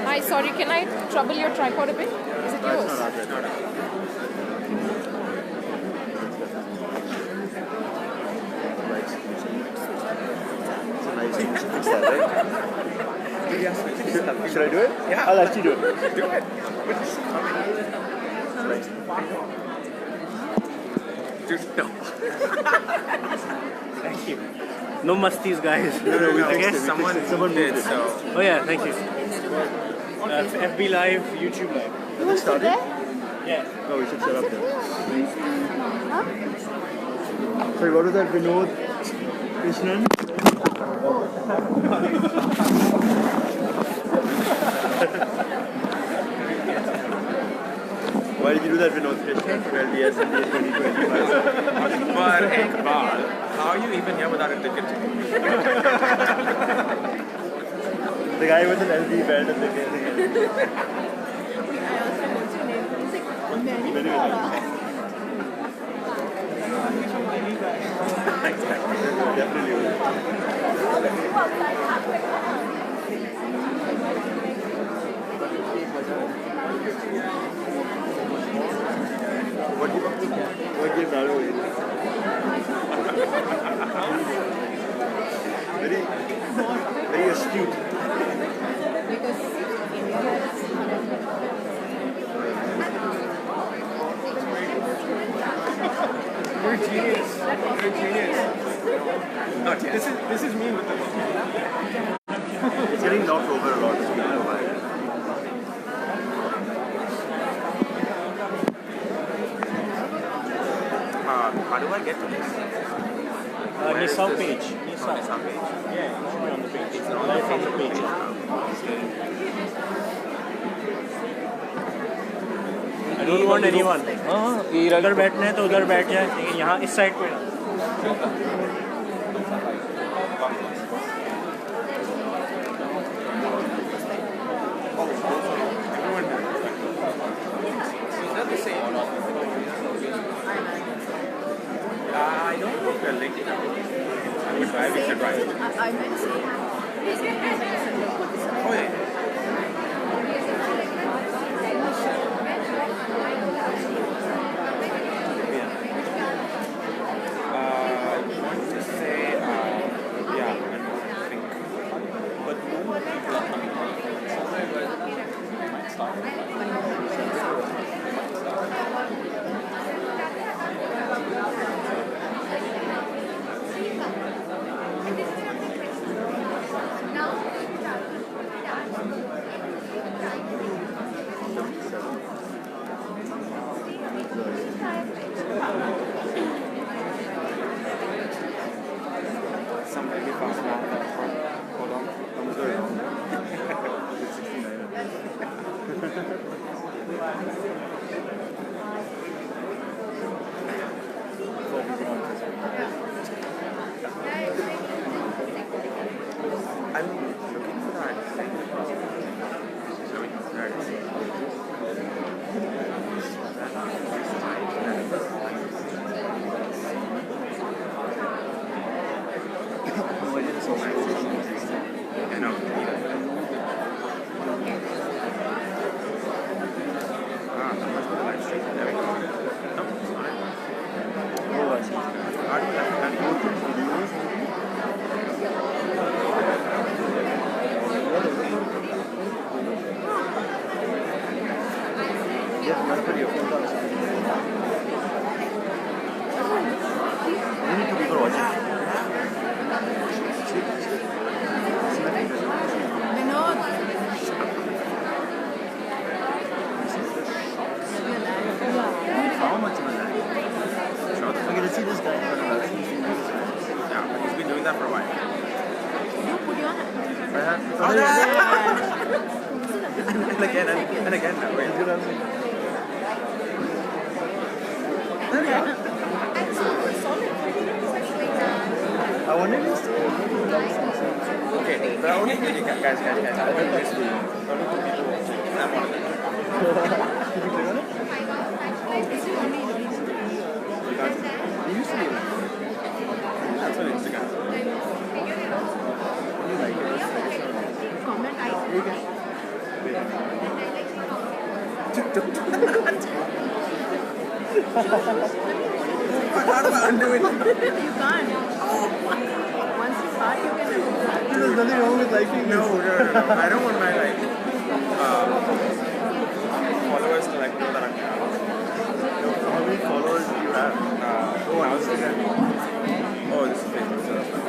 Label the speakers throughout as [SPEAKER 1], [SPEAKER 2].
[SPEAKER 1] Hi, sorry, can I trouble your tripod a bit? Is it yours?
[SPEAKER 2] Should I do it?
[SPEAKER 3] Yeah.
[SPEAKER 2] I'll let you do it.
[SPEAKER 3] Do it. Dude, no.
[SPEAKER 2] Thank you. No musties, guys.
[SPEAKER 3] I guess someone did, so.
[SPEAKER 2] Oh yeah, thank you. FB Live, YouTube Live.
[SPEAKER 4] You want to sit there?
[SPEAKER 2] Yeah.
[SPEAKER 5] Oh, we should set up there. Sorry, what was that? Vinod Krishnan? Why did you do that, Vinod Krishnan, for LDS and 2025?
[SPEAKER 3] But Ekbal, how are you you even here without a ticket?
[SPEAKER 5] The guy with an LV belt and the guy. Definitely. What do you very astute.
[SPEAKER 2] You're a genius. You're a genius.
[SPEAKER 3] Not yet.
[SPEAKER 2] This is me with the
[SPEAKER 5] It's getting knocked over a lot.
[SPEAKER 3] How do I get to this?
[SPEAKER 2] Nissan
[SPEAKER 3] this?
[SPEAKER 2] page.
[SPEAKER 3] Nissan page.
[SPEAKER 2] Yeah, it should be on the page.
[SPEAKER 3] It's on
[SPEAKER 2] Live from the
[SPEAKER 3] page.
[SPEAKER 2] page. I don't want anyone. हाँ इधर बैठना है तो उधर बैठ जाए लेकिन यहाँ इस साइड पे ना
[SPEAKER 3] Is that the same? I don't know if they're linked now. I would drive, we should drive.
[SPEAKER 1] I meant saying.
[SPEAKER 3] Oh yeah. I want to say, yeah, I think. But no more people are coming some maybe fast now. Hold on.
[SPEAKER 5] I'm sorry. It's 69.
[SPEAKER 3] I'm looking for that thing. Sorry, there it is. I know. Let's go to live stream. There we go. Nope, it's not it. How do you
[SPEAKER 5] Only two people watching.
[SPEAKER 1] Vinod.
[SPEAKER 5] How much am I like? Okay, let's see this guy.
[SPEAKER 3] Yeah, but he's been doing that for a while.
[SPEAKER 1] You put your hand.
[SPEAKER 5] I have.
[SPEAKER 3] And again, and again now. Wait.
[SPEAKER 5] I wonder if it's
[SPEAKER 3] Okay, but I only need you guys. I think this will only two people watching. I'm one of them.
[SPEAKER 5] Did you click on it? You used to be.
[SPEAKER 3] That's on Instagram.
[SPEAKER 5] You like it?
[SPEAKER 1] Comment I.
[SPEAKER 5] You can.
[SPEAKER 3] How do I undo it?
[SPEAKER 1] You can't. Once you start, you can never.
[SPEAKER 5] There's nothing wrong with liking
[SPEAKER 3] No. I don't want my followers to like know that I'm here.
[SPEAKER 5] How many followers do you have?
[SPEAKER 3] Oh, I was thinking. Oh, this is Facebook. So that's fine.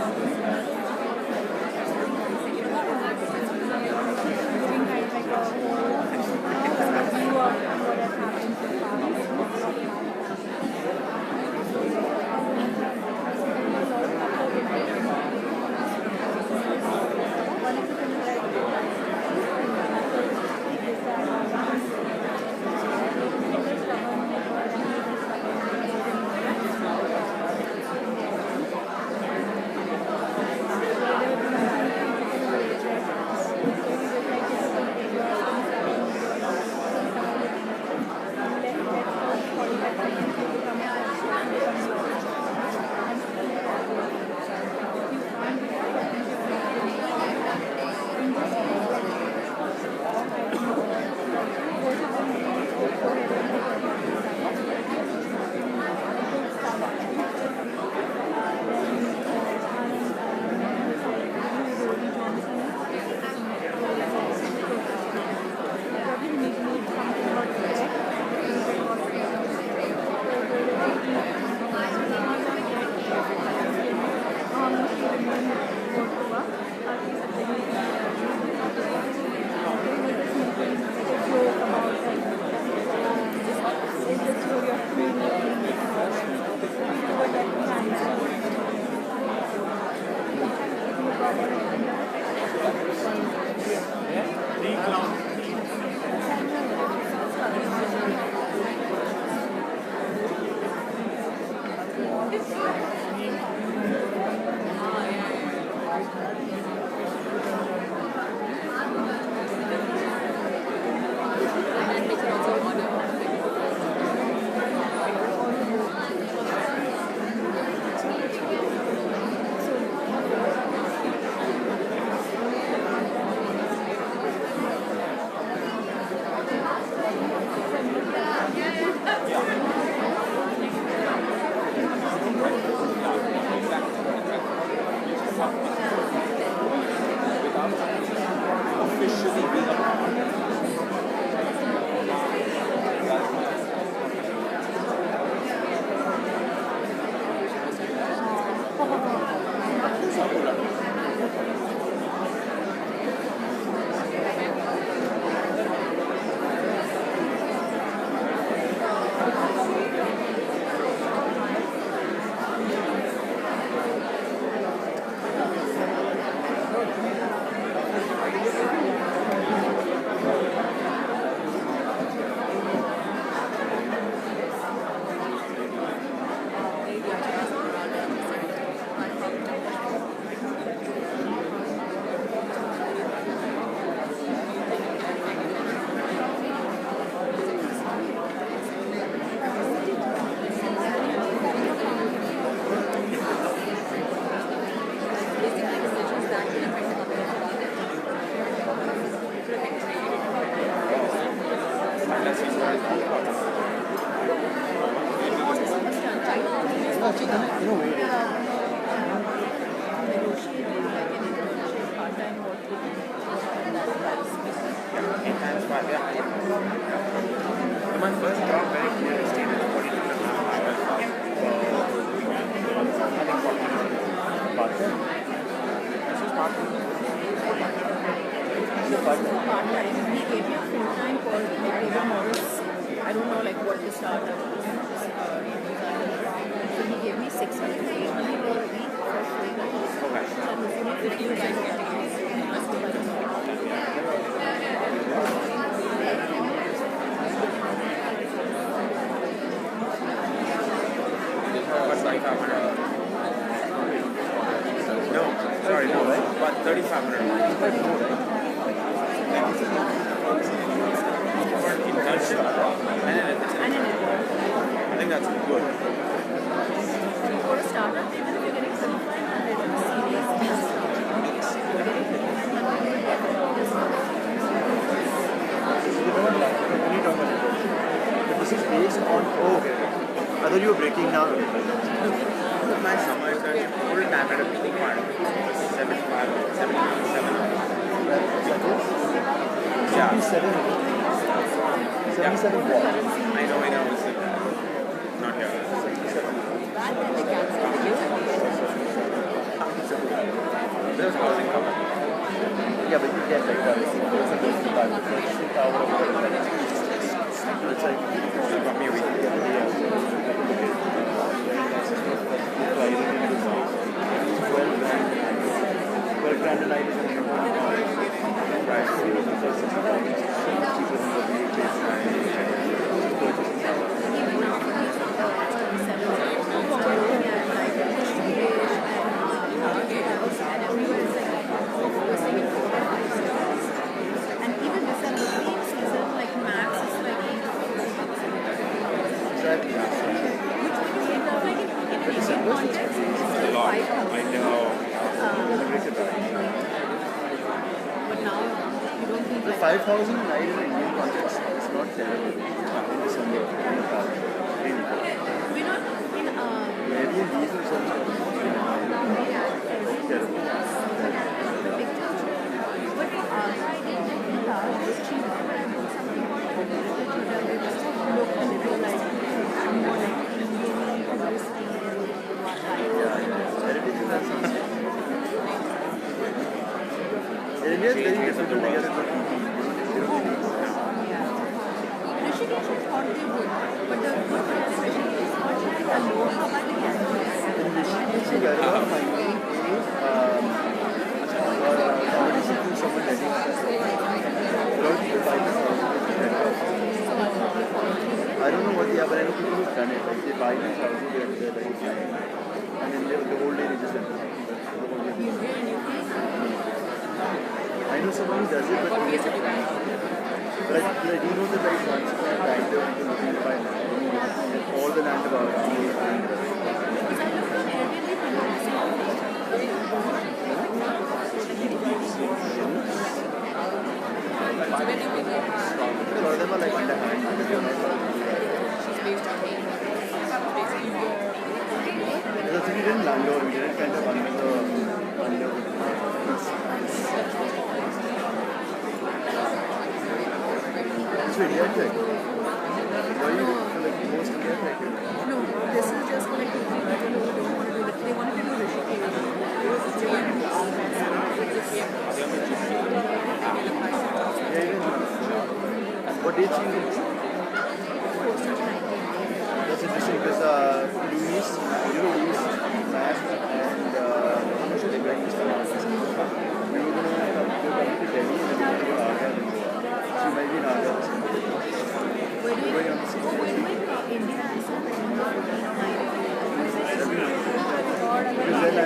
[SPEAKER 3] My first job very clearly stated 42 and a half hours. This is part-time.
[SPEAKER 1] Part-time. He gave me a full-time for David Morris. I don't know like what the startup was. So he gave me 600 per week for full-time.
[SPEAKER 3] Okay.
[SPEAKER 1] So I'm assuming that you guys get to use it.
[SPEAKER 3] But 3,500. No, sorry, no. But 3,500. For an internship and an internship. I think that's good.
[SPEAKER 1] For a startup, even if you're getting 7,500 on a series,
[SPEAKER 5] This is based on, okay. I thought you were breaking down.
[SPEAKER 3] With my summer internship, full time at a big part of it was 77. Yeah.
[SPEAKER 5] 77 what?
[SPEAKER 3] I know, it's not here. There's housing cover.
[SPEAKER 5] Yeah, but you get like that. It's like,
[SPEAKER 3] Still got me a week.
[SPEAKER 1] But now you don't think like
[SPEAKER 5] 5,000 night in the Indian context is not terrible. In December, really.
[SPEAKER 1] we're not in
[SPEAKER 5] Maybe in these are some terrible.
[SPEAKER 1] the picture. But it's cheaper, but I bought something called like a Pitroda, which look a little like more like Indian publicity
[SPEAKER 5] Heritage is that something. India is very different to get
[SPEAKER 1] Rishikesh I thought they would, but the good thing is Rishikesh is not like a low cover
[SPEAKER 5] in Rishikesh, you get a finally Yeah, but I know people who've done it. Like they buy these houses, they're very high. And then the whole day they just rent it. The whole day. I know someone who does it, but like, you know that like once upon a time they were people looking to buy land. And all the land about it.
[SPEAKER 1] Because I looked on Airbnb for the same
[SPEAKER 5] A lot of them are like underhand. But they're not because we didn't land over, we didn't kind of under it's India Tech. Why are you like most India Tech?
[SPEAKER 1] No, this is just for like the people who don't want to do it. They wanted to do Rishikesh.
[SPEAKER 5] What did you do? That's interesting because Luis, Matt, and they were in we were going to come to Delhi and then we were going to Agra. So you might be in Agra.
[SPEAKER 1] Where do you
[SPEAKER 5] Going on the same
[SPEAKER 1] when India has so many
[SPEAKER 5] because they're landing in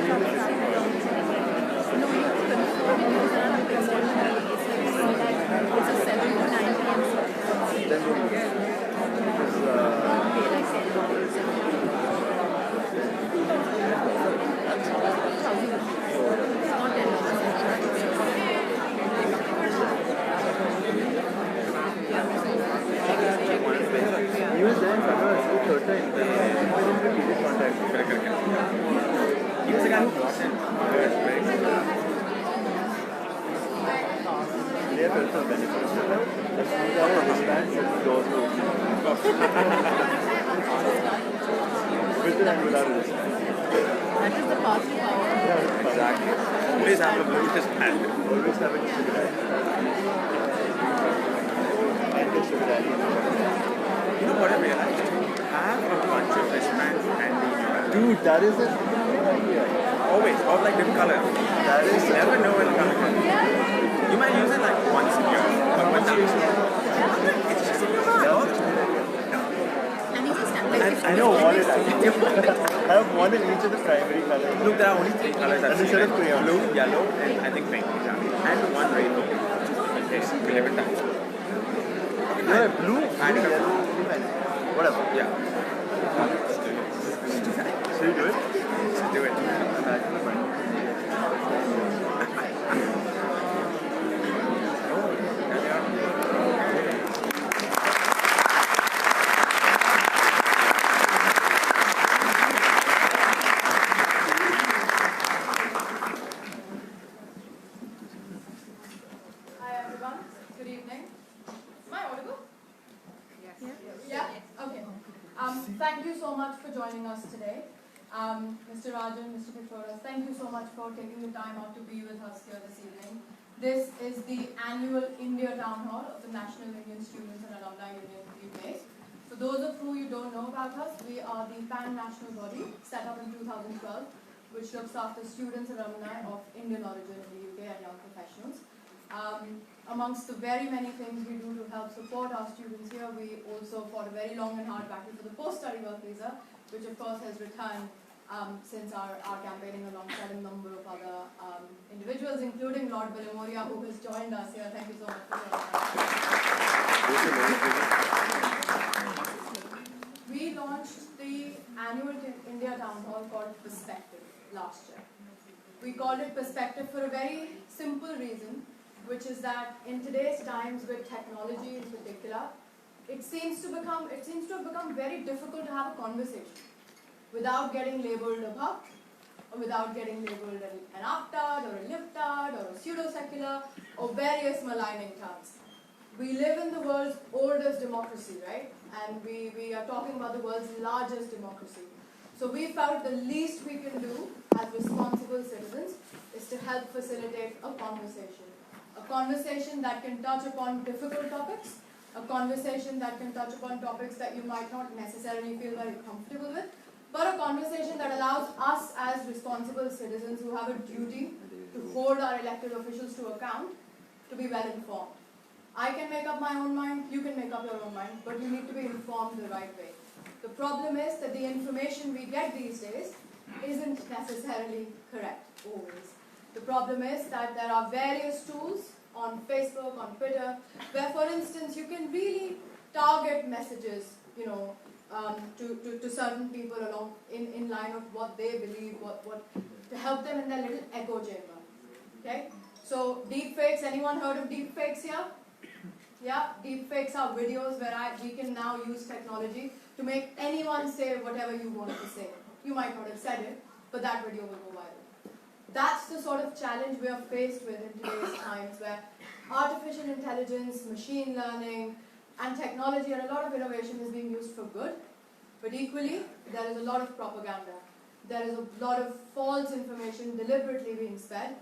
[SPEAKER 5] the fishing port.
[SPEAKER 1] no, you have to confirm it because I'm a big it's a 7 to 9 p.m.
[SPEAKER 5] Then we'll go. Because
[SPEAKER 1] Daylight savings. It's not 10
[SPEAKER 5] he was there in February, it's the third time. He didn't get contact.
[SPEAKER 3] He was the guy who brought in
[SPEAKER 5] They have felt some benefits. As soon as our wristbands, the doors will open. With and without wristbands.
[SPEAKER 1] That is the path to power.
[SPEAKER 5] Yeah,
[SPEAKER 3] exactly. Always have a Bluetooth hand.
[SPEAKER 5] always have a sugar daddy. And the sugar daddy.
[SPEAKER 3] You know what I realized? Have a bunch of wristbands handy in your bag.
[SPEAKER 5] Dude, that is a good idea.
[SPEAKER 3] Always, of like different color.
[SPEAKER 5] That is
[SPEAKER 3] You never know when color comes. You might use it like once a year, but that's it's just in your bag.
[SPEAKER 1] And you just stand like
[SPEAKER 5] I know one is actually. I have one in each of the primary colors.
[SPEAKER 3] Look, there are only 3 colors I've
[SPEAKER 5] And
[SPEAKER 3] seen.
[SPEAKER 5] instead of crayon.
[SPEAKER 3] Blue, yellow, and I think pink. Exactly. And one rainbow. In case we live in that.
[SPEAKER 5] Yeah, blue,
[SPEAKER 3] And
[SPEAKER 5] yellow, whatever.
[SPEAKER 3] yeah.
[SPEAKER 5] Should we do it?
[SPEAKER 3] Let's do it.
[SPEAKER 5] Imagine the money.
[SPEAKER 3] There they are.
[SPEAKER 4] Hi everyone, good evening. Am I audible? Yes. Yeah? Okay. Thank you so much for joining us today. Mr. Rajan, Mr. Pitroda, thank you so much for taking the time out to be with us here this evening. This is the annual India Town Hall of the National Indian Students and Alumni Union UK. For those of you who don't know about us, we are the pan-national body set up in 2012, which looks after students and alumni of Indian origin in the UK and young professionals. Amongst the very many things we do to help support our students here, we also fought a very long and hard battle for the post-study work visa, which of course has returned since our campaigning alongside a number of other individuals, including Lord Billimoria, who has joined us here. Thank you so much for joining us. We launched the annual India Town Hall called Perspective last year. We called it Perspective for a very simple reason, which is that in today's times with technology in particular, it seems to have become very difficult to have a conversation without getting labeled a buck, or without getting labeled an uptard or a liftard or a pseudo-secular or various maligning terms. We live in the world's oldest democracy, right? And we are talking about the world's largest democracy. So we felt the least we can do as responsible citizens is to help facilitate a conversation that can touch upon difficult topics, a conversation that can touch upon topics that you might not necessarily feel very comfortable with, but a conversation that allows us as responsible citizens who have a duty to hold our elected officials to account to be well informed. I can make up my own mind, you can make up your own mind, but you need to be informed the right way. The problem is that the information we get these days isn't necessarily correct always. The problem is that there are various tools on Facebook, on Twitter, where, for instance, you can really target messages, to certain people along in line of what they believe, what to help them in their little echo chamber. Okay? So deepfakes, anyone heard of deepfakes here? Yeah, deepfakes are videos where we can now use technology to make anyone say whatever you wanted to say. You might not have said it, but that video will go viral. That's the sort of challenge we are faced with in today's times, where artificial intelligence, machine learning, and technology and a lot of innovation is being used for good, but equally, there is a lot of propaganda. There is a lot of false information deliberately being spread,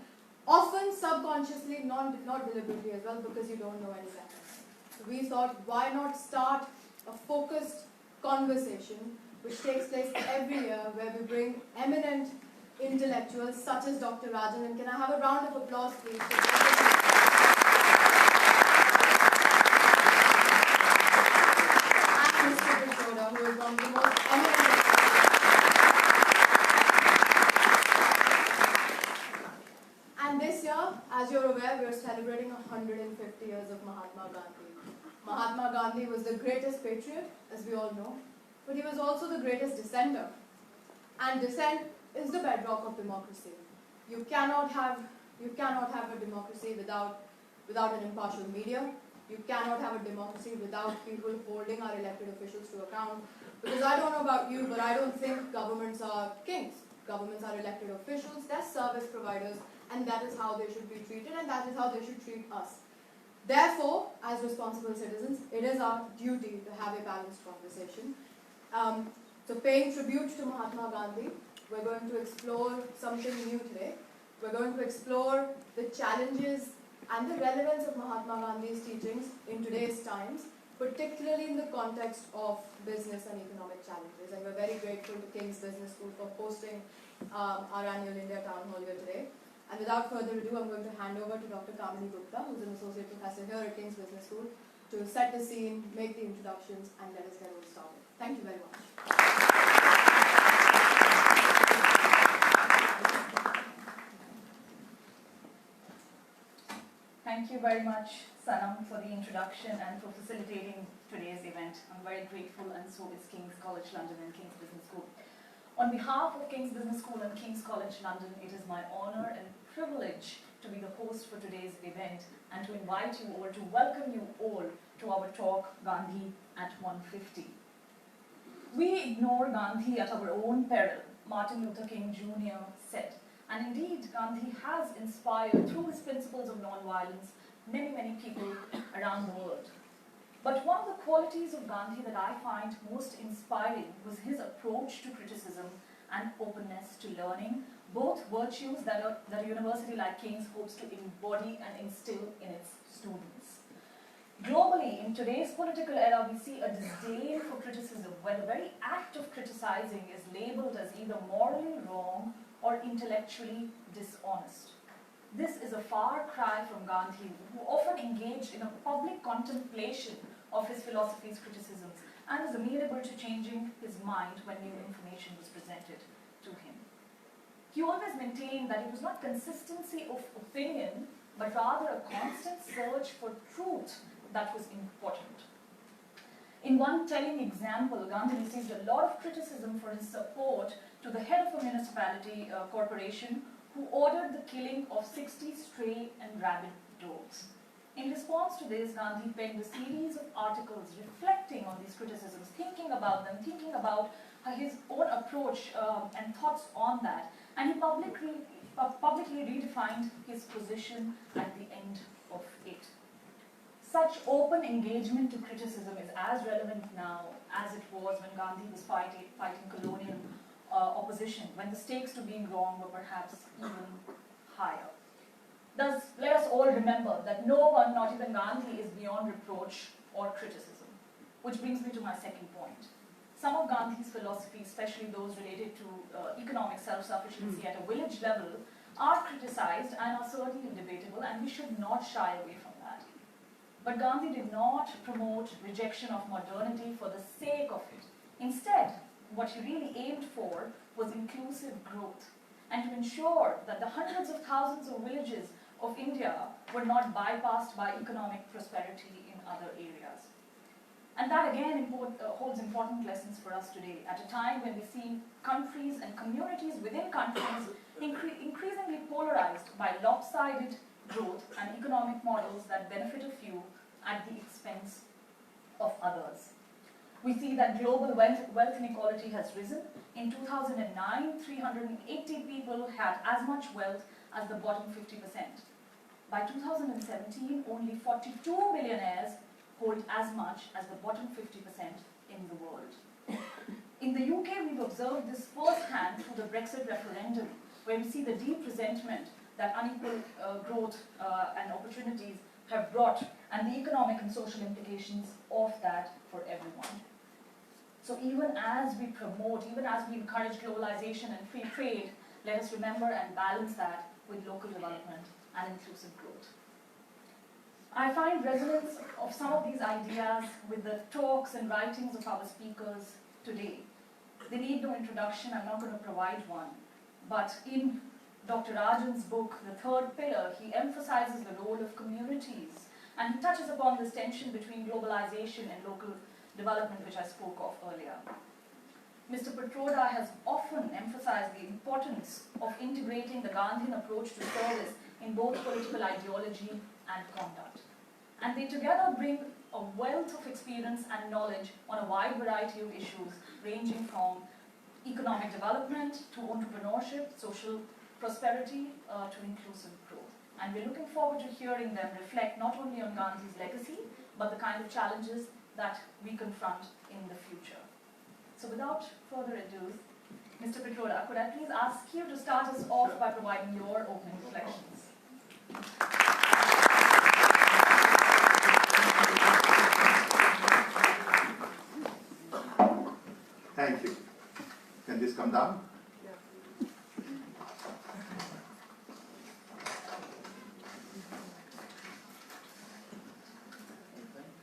[SPEAKER 4] often subconsciously, not deliberately as well, because you don't know any better. So we thought, why not start a focused conversation which takes place every year, where we bring eminent intellectuals such as Dr. Rajan. And can I have a round of applause, please? And Mr. Pitroda, who is one of the most eminent. And this year, as you're aware, we are celebrating 150 years of Mahatma Gandhi. Mahatma Gandhi was the greatest patriot, as we all know, but he was also the greatest dissenter. And dissent is the bedrock of democracy. You cannot have a democracy without an impartial media. You cannot have a democracy without people holding our elected officials to account. Because I don't know about you, but I don't think governments are kings. Governments are elected officials, they're service providers, and that is how they should be treated, and that is how they should treat us. Therefore, as responsible citizens, it is our duty to have a balanced conversation. So paying tribute to Mahatma Gandhi, we're going to explore something new today. We're going to explore the challenges and the relevance of Mahatma Gandhi's teachings in today's times, particularly in the context of business and economic challenges. And we're very grateful to King's Business School for hosting our annual India Town Hall here today. And without further ado, I'm going to hand over to Dr. Kamini Gupta, who's an associate professor here at King's Business School, to set the scene, make the introductions, and let us get all started. Thank you very much.
[SPEAKER 6] Thank you very much, Sanam, for the introduction and for facilitating today's event. I'm very grateful, and so is King's College London and King's Business School. On behalf of King's Business School and King's College London, it is my honor and privilege to be the host for today's event and to invite you all, to welcome you all to our talk, Gandhi at 150. We ignore Gandhi at our own peril, Martin Luther King Jr. said. And indeed, Gandhi has inspired, through his principles of non-violence, many, many people around the world. But one of the qualities of Gandhi that I find most inspiring was his approach to criticism and openness to learning, both virtues that a university like King's hopes to embody and instill in its students. Globally, in today's political era, we see a disdain for criticism, where the very act of criticizing is labeled as either morally wrong or intellectually dishonest. This is a far cry from Gandhi, who often engaged in a public contemplation of his philosophy's criticisms and is amenable to changing his mind when new information was presented to him. He always maintained that it was not consistency of opinion, but rather a constant search for truth that was important. In one telling example, Gandhi received a lot of criticism for his support to the head of a municipality corporation who ordered the killing of 60 stray and rabid dogs. In response to this, Gandhi penned a series of articles reflecting on these criticisms, thinking about them, thinking about his own approach and thoughts on that. And he publicly redefined his position at the end of it. Such open engagement to criticism is as relevant now as it was when Gandhi was fighting colonial opposition, when the stakes to being wrong were perhaps even higher. Thus, let us all remember that no one, not even Gandhi, is beyond reproach or criticism. Which brings me to my second point. Some of Gandhi's philosophies, especially those related to economic self-sufficiency at a village level, are criticized and are certainly debatable, and we should not shy away from that. But Gandhi did not promote rejection of modernity for the sake of it. Instead, what he really aimed for was inclusive growth and to ensure that the hundreds of thousands of villages of India were not bypassed by economic prosperity in other areas. And that again holds important lessons for us today at a time when we see countries and communities within countries increasingly polarized by lopsided growth and economic models that benefit a few at the expense of others. We see that global wealth inequality has risen. In 2009, 380 people had as much wealth as the bottom 50%. By 2017, only 42 millionaires hold as much as the bottom 50% in the world. In the UK, we've observed this firsthand through the Brexit referendum, where we see the deep resentment that unequal growth and opportunities have brought, and the economic and social implications of that for everyone. So even as we promote, even as we encourage globalization and free trade, let us remember and balance that with local development and inclusive growth. I find resonance of some of these ideas with the talks and writings of our speakers today. They need no introduction, I'm not going to provide one. But in Dr. Rajan's book, The Third Pillar, he emphasizes the role of communities, and he touches upon this tension between globalization and local development, which I spoke of earlier. Mr. Pitroda has often emphasized the importance of integrating the Gandhian approach to service in both political ideology and conduct. And they together bring a wealth of experience and knowledge on a wide variety of issues, ranging from economic development to entrepreneurship, social prosperity, to inclusive growth. And we're looking forward to hearing them reflect not only on Gandhi's legacy, but the kind of challenges that we confront in the future. So without further ado, Mr. Pitroda, could I please ask you to start us off by providing your opening reflections?
[SPEAKER 7] Thank you. Can this come down?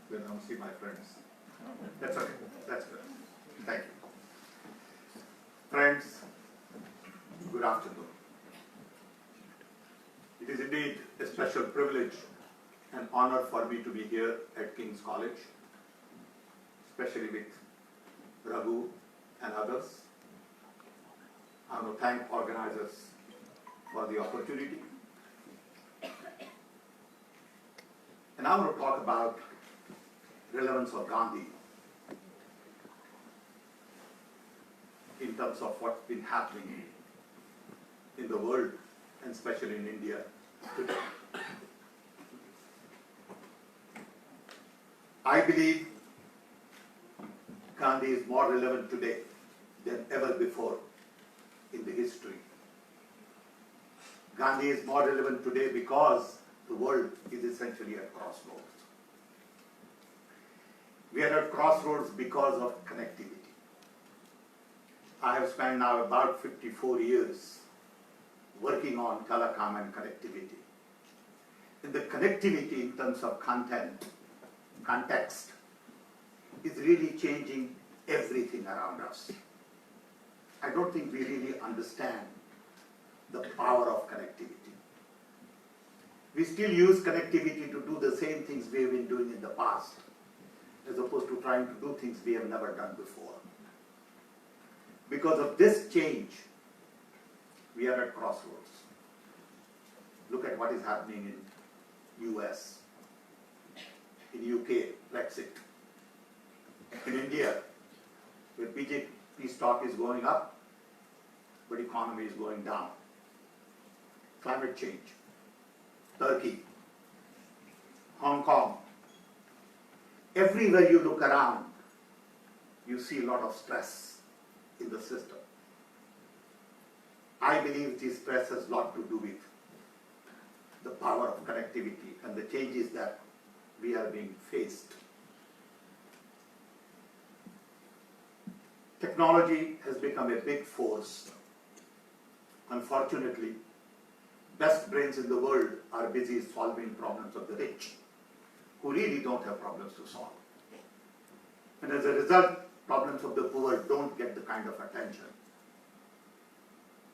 [SPEAKER 7] Well, I don't see my friends. That's okay. That's good. Thank you. Friends, good afternoon. It is indeed a special privilege and honor for me to be here at King's College, especially with Raghu and others. I want to thank organizers for the opportunity. And I want to talk about relevance of Gandhi in terms of what's been happening in the world, and especially in India today. I believe Gandhi is more relevant today than ever before in the history. Gandhi is more relevant today because the world is essentially at crossroads. We are at crossroads because of connectivity. I have spent now about 54 years working on telecom and connectivity. And the connectivity in terms of content, context, is really changing everything around us. I don't think we really understand the power of connectivity. We still use connectivity to do the same things we have been doing in the past, as opposed to trying to do things we have never done before. Because of this change, we are at crossroads. Look at what is happening in US, in UK, Brexit. In India, where BJP stock is going up, but economy is going down. Climate change, Turkey, Hong Kong. Everywhere you look around, you see a lot of stress in the system. I believe this stress has a lot to do with the power of connectivity and the changes that we are being faced. Technology has become a big force. Unfortunately, best brains in the world are busy solving problems of the rich, who really don't have problems to solve. And as a result, problems of the poor don't get the kind of attention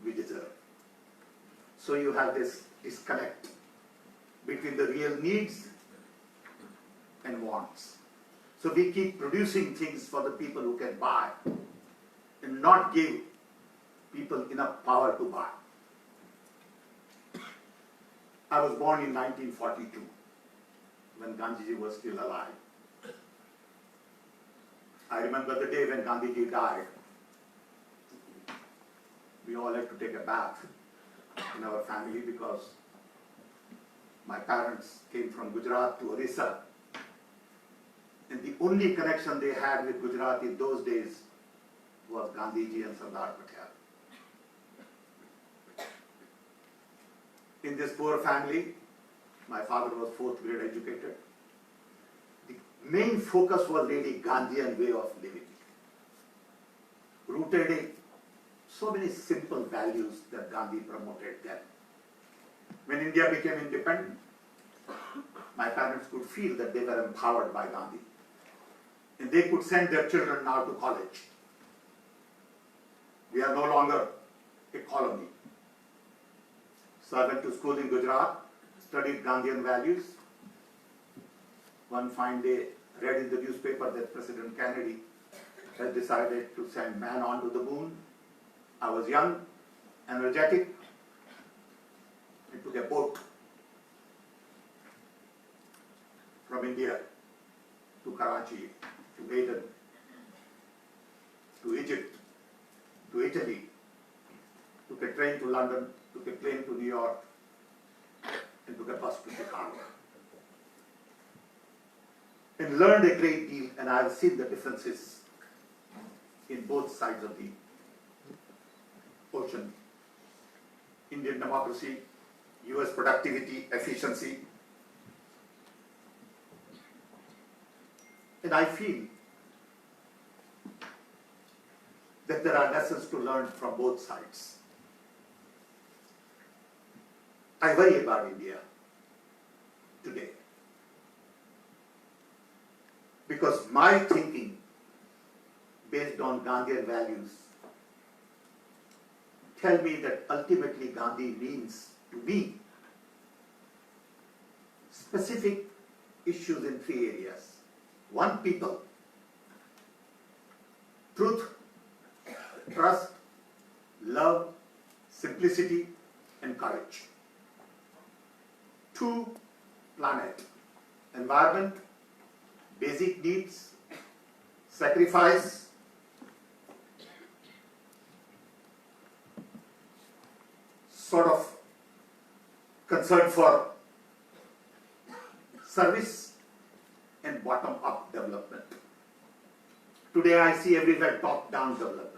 [SPEAKER 7] we deserve. So you have this disconnect between the real needs and wants. So we keep producing things for the people who can buy and not give people enough power to buy. I was born in 1942 when Gandhiji was still alive. I remember the day when Gandhiji died. We all had to take a bath in our family because my parents came from Gujarat to Orissa. And the only connection they had with Gujarat in those days was Gandhiji and Sardar Patel. In this poor family, my father was 4th grade educated. The main focus was really Gandhian way of living, rooted in so many simple values that Gandhi promoted then. When India became independent, my parents could feel that they were empowered by Gandhi. And they could send their children now to college. We are no longer a colony. So I went to school in Gujarat, studied Gandhian values. One fine day, read in the newspaper that President Kennedy had decided to send man onto the moon. I was young, energetic. I took a boat from India to Karachi, to Aden, to Egypt, to Italy, took a train to London, took a plane to New York, and took a bus to Chicago. And learned a great deal, and I have seen the differences in both sides of the ocean. Indian democracy, US productivity, efficiency. And I feel that there are lessons to learn from both sides. I worry about India today because my thinking based on Gandhian values tell me that ultimately Gandhi means to me specific issues in 3 areas. 1, people, truth, trust, love, simplicity, and courage. 2, planet, environment, basic needs, sacrifice, sort of concern for service and bottom-up development. Today I see everywhere top-down development.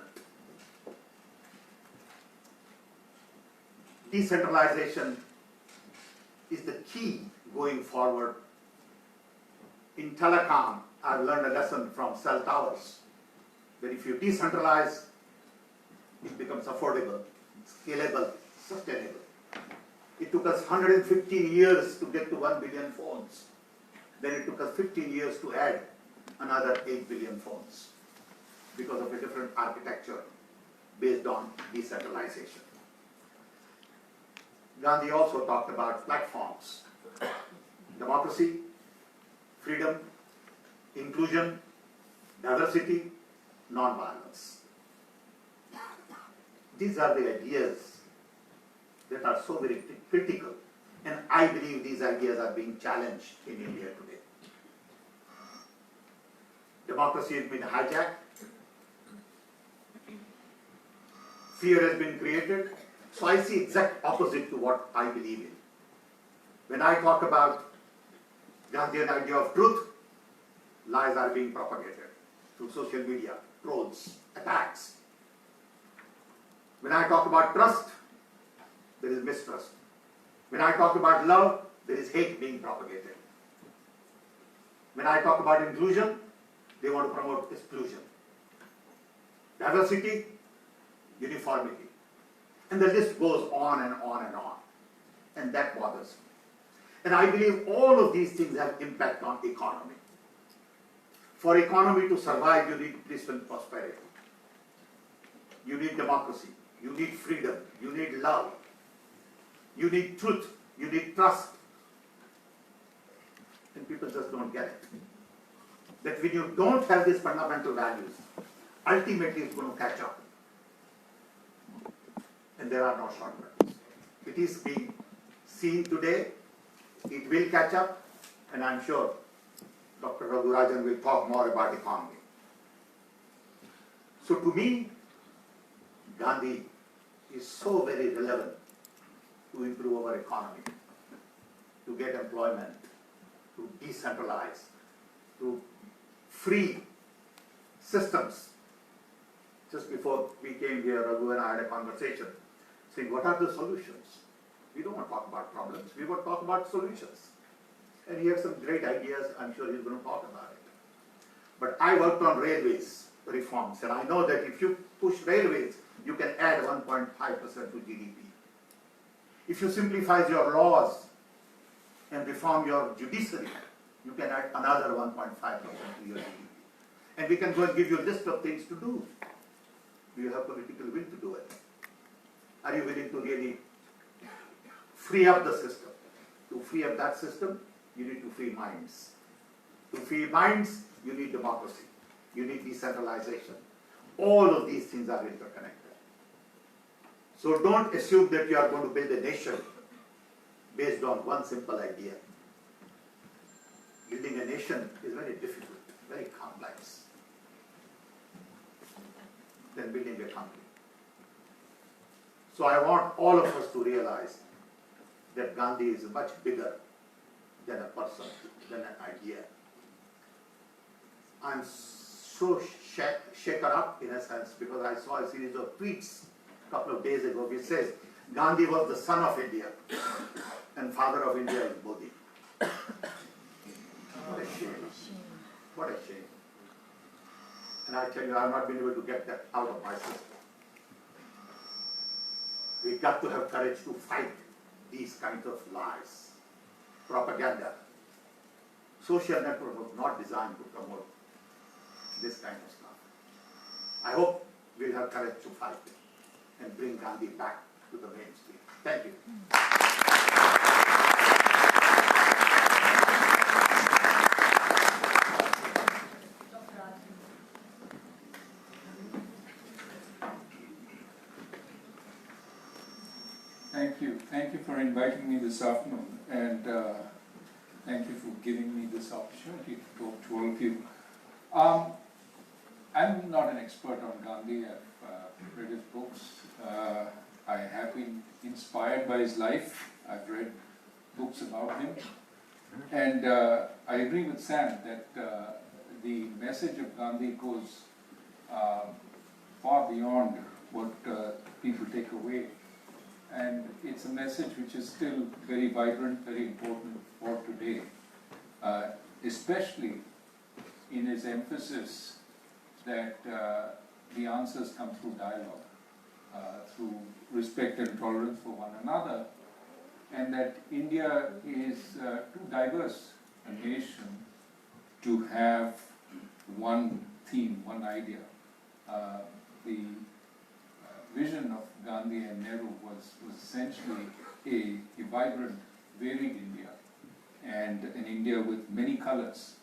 [SPEAKER 7] Decentralization is the key going forward. In telecom, I've learned a lesson from cell towers, that if you decentralize, it becomes affordable, scalable, sustainable. It took us 115 years to get to 1 billion phones. Then it took us 15 years to add another 8 billion phones because of a different architecture based on decentralization. Gandhi also talked about platforms, democracy, freedom, inclusion, diversity, non-violence. These are the ideas that are so very critical, and I believe these ideas are being challenged in India today. Democracy has been hijacked, fear has been created, so I see exact opposite to what I believe in. When I talk about Gandhian idea of truth, lies are being propagated through social media, trolls, attacks. When I talk about trust, there is mistrust. When I talk about love, there is hate being propagated. When I talk about inclusion, they want to promote exclusion. Diversity, uniformity. And the list goes on and on and on. And that bothers me. And I believe all of these things have impact on economy. For economy to survive, you need peaceful prosperity. You need democracy. You need freedom. You need love. You need truth. You need trust. And people just don't get it. That when you don't have these fundamental values, ultimately it's going to catch up. And there are no shortcuts. It is being seen today. It will catch up. And I'm sure Dr. Raghurajan will talk more about economy. So to me, Gandhi is so very relevant to improve our economy, to get employment, to decentralize, to free systems. Just before we came here, Raghu and I had a conversation saying, what are the solutions? We don't want to talk about problems, we want to talk about solutions. And he had some great ideas, I'm sure he's going to talk about it. But I worked on railways reforms, and I know that if you push railways, you can add 1.5% to GDP. If you simplify your laws and reform your judiciary, you can add another 1.5% to your GDP. And we can go and give you a list of things to do. Do you have political will to do it? Are you willing to really free up the system? To free up that system, you need to free minds. To free minds, you need democracy. You need decentralization. All of these things are interconnected. So don't assume that you are going to build a nation based on one simple idea. Building a nation is very difficult, very complex than building a company. So I want all of us to realize that Gandhi is much bigger than a person, than an idea. I'm so shaken up in a sense because I saw a series of tweets a couple of days ago which says Gandhi was the son of India and father of India is Modi. What a shame. What a shame. And I tell you, I've not been able to get that out of my system. We've got to have courage to fight these kinds of lies, propaganda. Social network was not designed to promote this kind of stuff. I hope we'll have courage to fight and bring Gandhi back to the mainstream. Thank you.
[SPEAKER 8] Thank you. Thank you for inviting me this afternoon, and thank you for giving me this opportunity to talk to all of you. I'm not an expert on Gandhi. I've read his books. I have been inspired by his life. I've read books about him. And I agree with Sam that the message of Gandhi goes far beyond what people take away. And it's a message which is still very vibrant, very important for today, especially in his emphasis that the answers come through dialogue, through respect and tolerance for one another, and that India is too diverse a nation to have one theme, one idea. The vision of Gandhi and Nehru was essentially a vibrant, varied India, and an India with many colors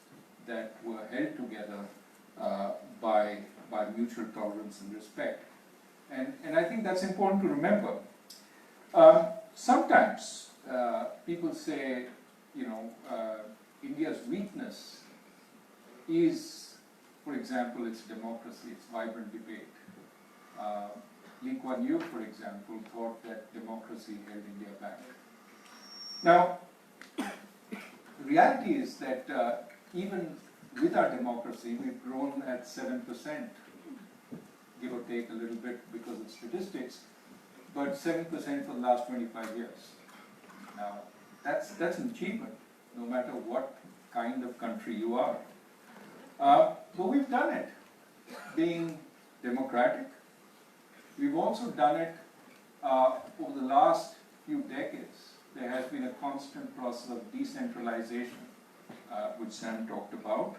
[SPEAKER 8] that were held together by mutual tolerance and respect. And I think that's important to remember. Sometimes people say, India's weakness is, for example, its democracy, its vibrant debate. Lee Kuan Yew, for example, thought that democracy held India back. Now, the reality is that even with our democracy, we've grown at 7%, give or take a little bit because of statistics, but 7% for the last 25 years. Now, that's an achievement, no matter what kind of country you are. But we've done it being democratic. We've also done it over the last few decades. There has been a constant process of decentralization, which Sam talked about.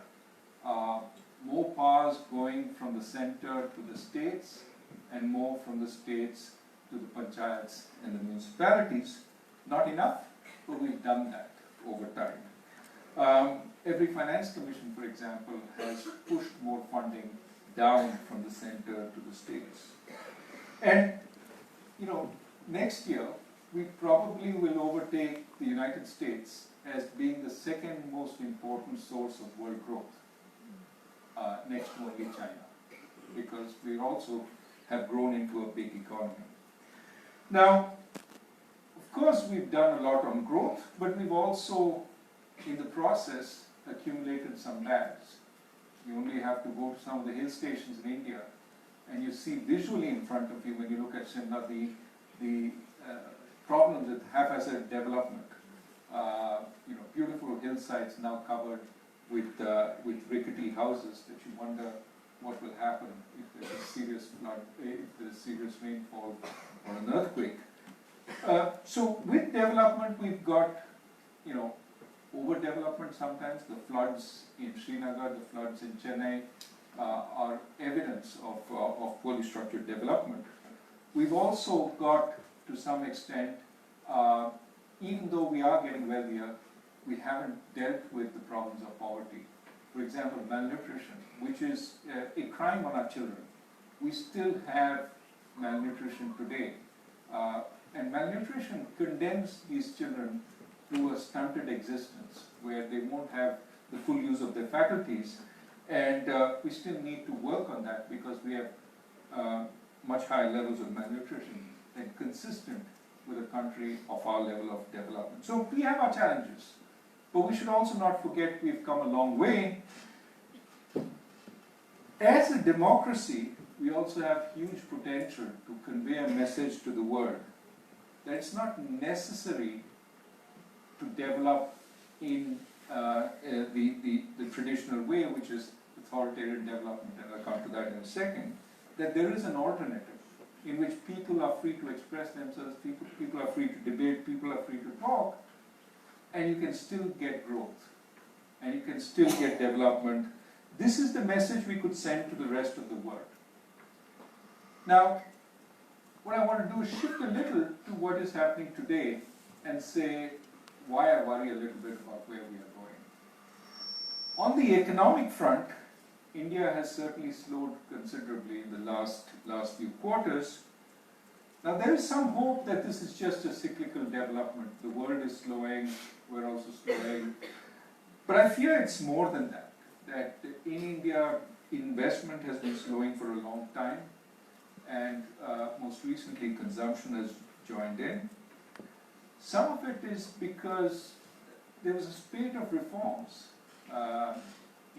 [SPEAKER 8] more powers going from the center to the states and more from the states to the panchayats and the municipalities. Not enough, but we've done that over time. Every finance commission, for example, has pushed more funding down from the center to the states. And, you know, next year, we probably will overtake the United States as being the second most important source of world growth, next to only China, because we also have grown into a big economy. Now, of course, we've done a lot on growth, but we've also, in the process, accumulated some bads. You only have to go to some of the hill stations in India, and you see visually in front of you, when you look at Shimla, the problems with haphazard development. You know, beautiful hillsides now covered with rickety houses that you wonder what will happen if there's a serious flood, if there's serious rainfall or an earthquake. So with development, we've got, you know, overdevelopment sometimes. The floods in Srinagar, the floods in Chennai are evidence of poorly structured development. We've also got, to some extent, even though we are getting wealthier, we haven't dealt with the problems of poverty. For example, malnutrition, which is a crime on our children. We still have malnutrition today. And malnutrition condemns these children to a stunted existence where they won't have the full use of their faculties. And we still need to work on that because we have much higher levels of malnutrition than consistent with a country of our level of development. So we have our challenges, but we should also not forget we've come a long way. As a democracy, we also have huge potential to convey a message to the world that it's not necessary to develop in the traditional way, which is authoritarian development, and I'll come to that in a second, that there is an alternative in which people are free to express themselves, people are free to debate, people are free to talk, and you can still get growth, and you can still get development. This is the message we could send to the rest of the world. Now, what I want to do is shift a little to what is happening today and say why I worry a little bit about where we are going. On the economic front, India has certainly slowed considerably in the last few quarters. Now there is some hope that this is just a cyclical development. The world is slowing, we're also slowing. But I fear it's more than that. That in India, investment has been slowing for a long time, and most recently consumption has joined in. Some of it is because there was a spate of reforms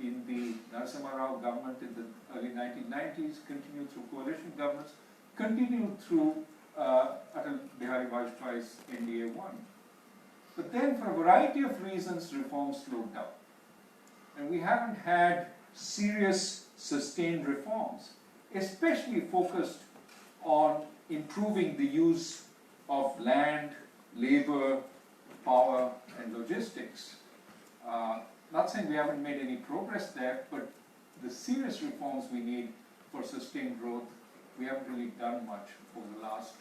[SPEAKER 8] in the Narasimha Rao government in the early 1990s, continued through coalition governments, continued through Atal Bihari Vajpayee's NDA 1. But then, for a variety of reasons, reforms slowed down. And we haven't had serious, sustained reforms, especially focused on improving the use of land, labor, power, and logistics. Not saying we haven't made any progress there, but the serious reforms we need for sustained growth, we haven't really done much over the last,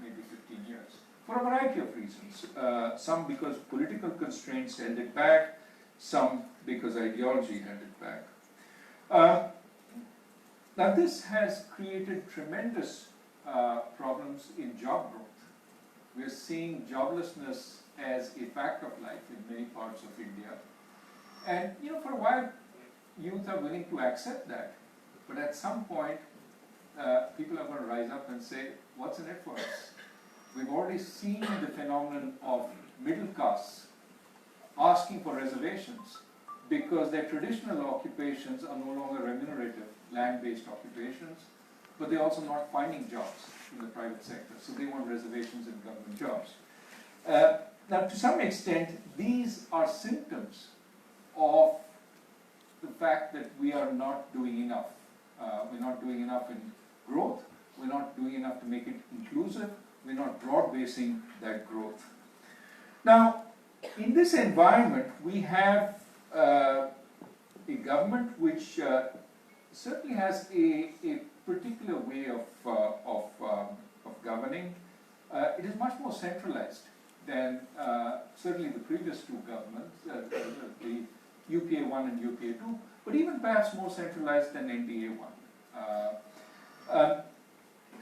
[SPEAKER 8] maybe 15 years. For a variety of reasons. Some because political constraints held it back, some because ideology held it back. Now this has created tremendous problems in job growth. We're seeing joblessness as a fact of life in many parts of India. And for a while, youth are willing to accept that. But at some point, people are going to rise up and say, what's in it for us? We've already seen the phenomenon of middle castes asking for reservations because their traditional occupations are no longer remunerative, land-based occupations, but they're also not finding jobs in the private sector, so they want reservations in government jobs. Now, to some extent, these are symptoms of the fact that we are not doing enough. We're not doing enough in growth, we're not doing enough to make it inclusive, we're not broad-basing that growth. Now, in this environment, we have a a government which certainly has a particular way of governing. It is much more centralized than certainly the previous two governments, the UPA 1 and UPA 2, but even perhaps more centralized than NDA 1.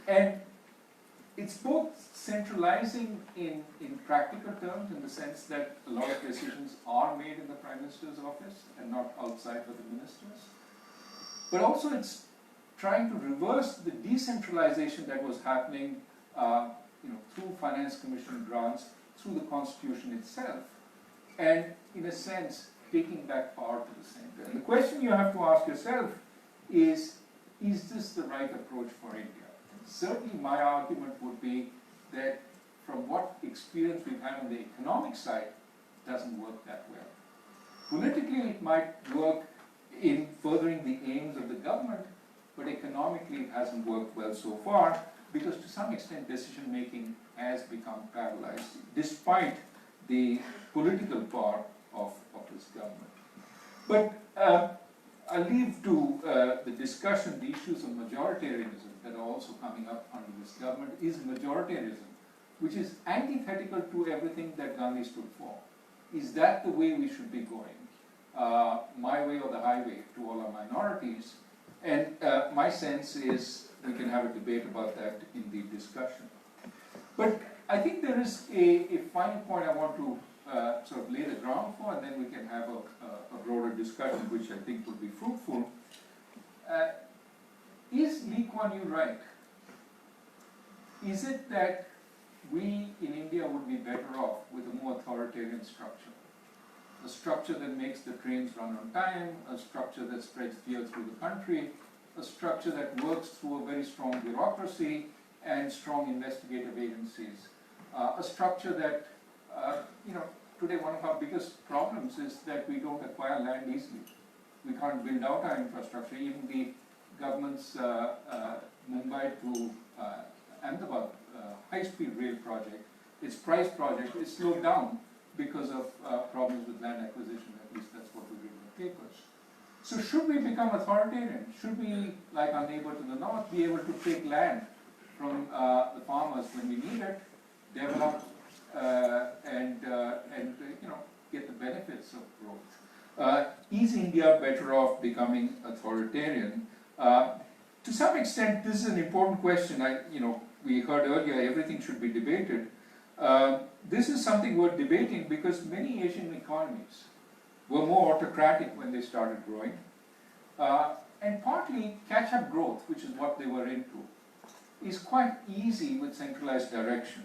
[SPEAKER 8] And it's both centralizing in practical terms, in the sense that a lot of decisions are made in the Prime Minister's office and not outside of the ministers. But also it's trying to reverse the decentralization that was happening through Finance Commission grants, through the Constitution itself, and in a sense taking back power to the center. And the question you have to ask yourself is this the right approach for India? Certainly my argument would be that from what experience we've had on the economic side, it doesn't work that well. Politically it might work in furthering the aims of the government, but economically it hasn't worked well so far, because to some extent decision making has become paralyzed, despite the political power of this government. But I'll leave to the discussion the issues of majoritarianism that are also coming up under this government. Is majoritarianism, which is antithetical to everything that Gandhi stood for, is that the way we should be going? My way or the highway to all our minorities? And my sense is we can have a debate about that in the discussion. But I think there is a final point I want to sort of lay the ground for, and then we can have a broader discussion, which I think will be fruitful. Is Lee Kuan Yew right? Is it that we in India would be better off with a more authoritarian structure? A structure that makes the trains run on time, a structure that spreads fear through the country, a structure that works through a very strong bureaucracy and strong investigative agencies, a structure that, today one of our biggest problems is that we don't acquire land easily. We can't build out our infrastructure. Even the government's Mumbai to Ahmedabad high-speed rail project, its price project, is slowed down because of problems with land acquisition. At least that's what we read in the papers. So should we become authoritarian? Should we, like our neighbor to the north, be able to take land from the farmers when we need it, develop and get the benefits of growth? Is India better off becoming authoritarian? To some extent, this is an important question. We heard earlier everything should be debated. This is something worth debating because many Asian economies were more autocratic when they started growing, and partly catch-up growth, which is what they were into, is quite easy with centralized direction,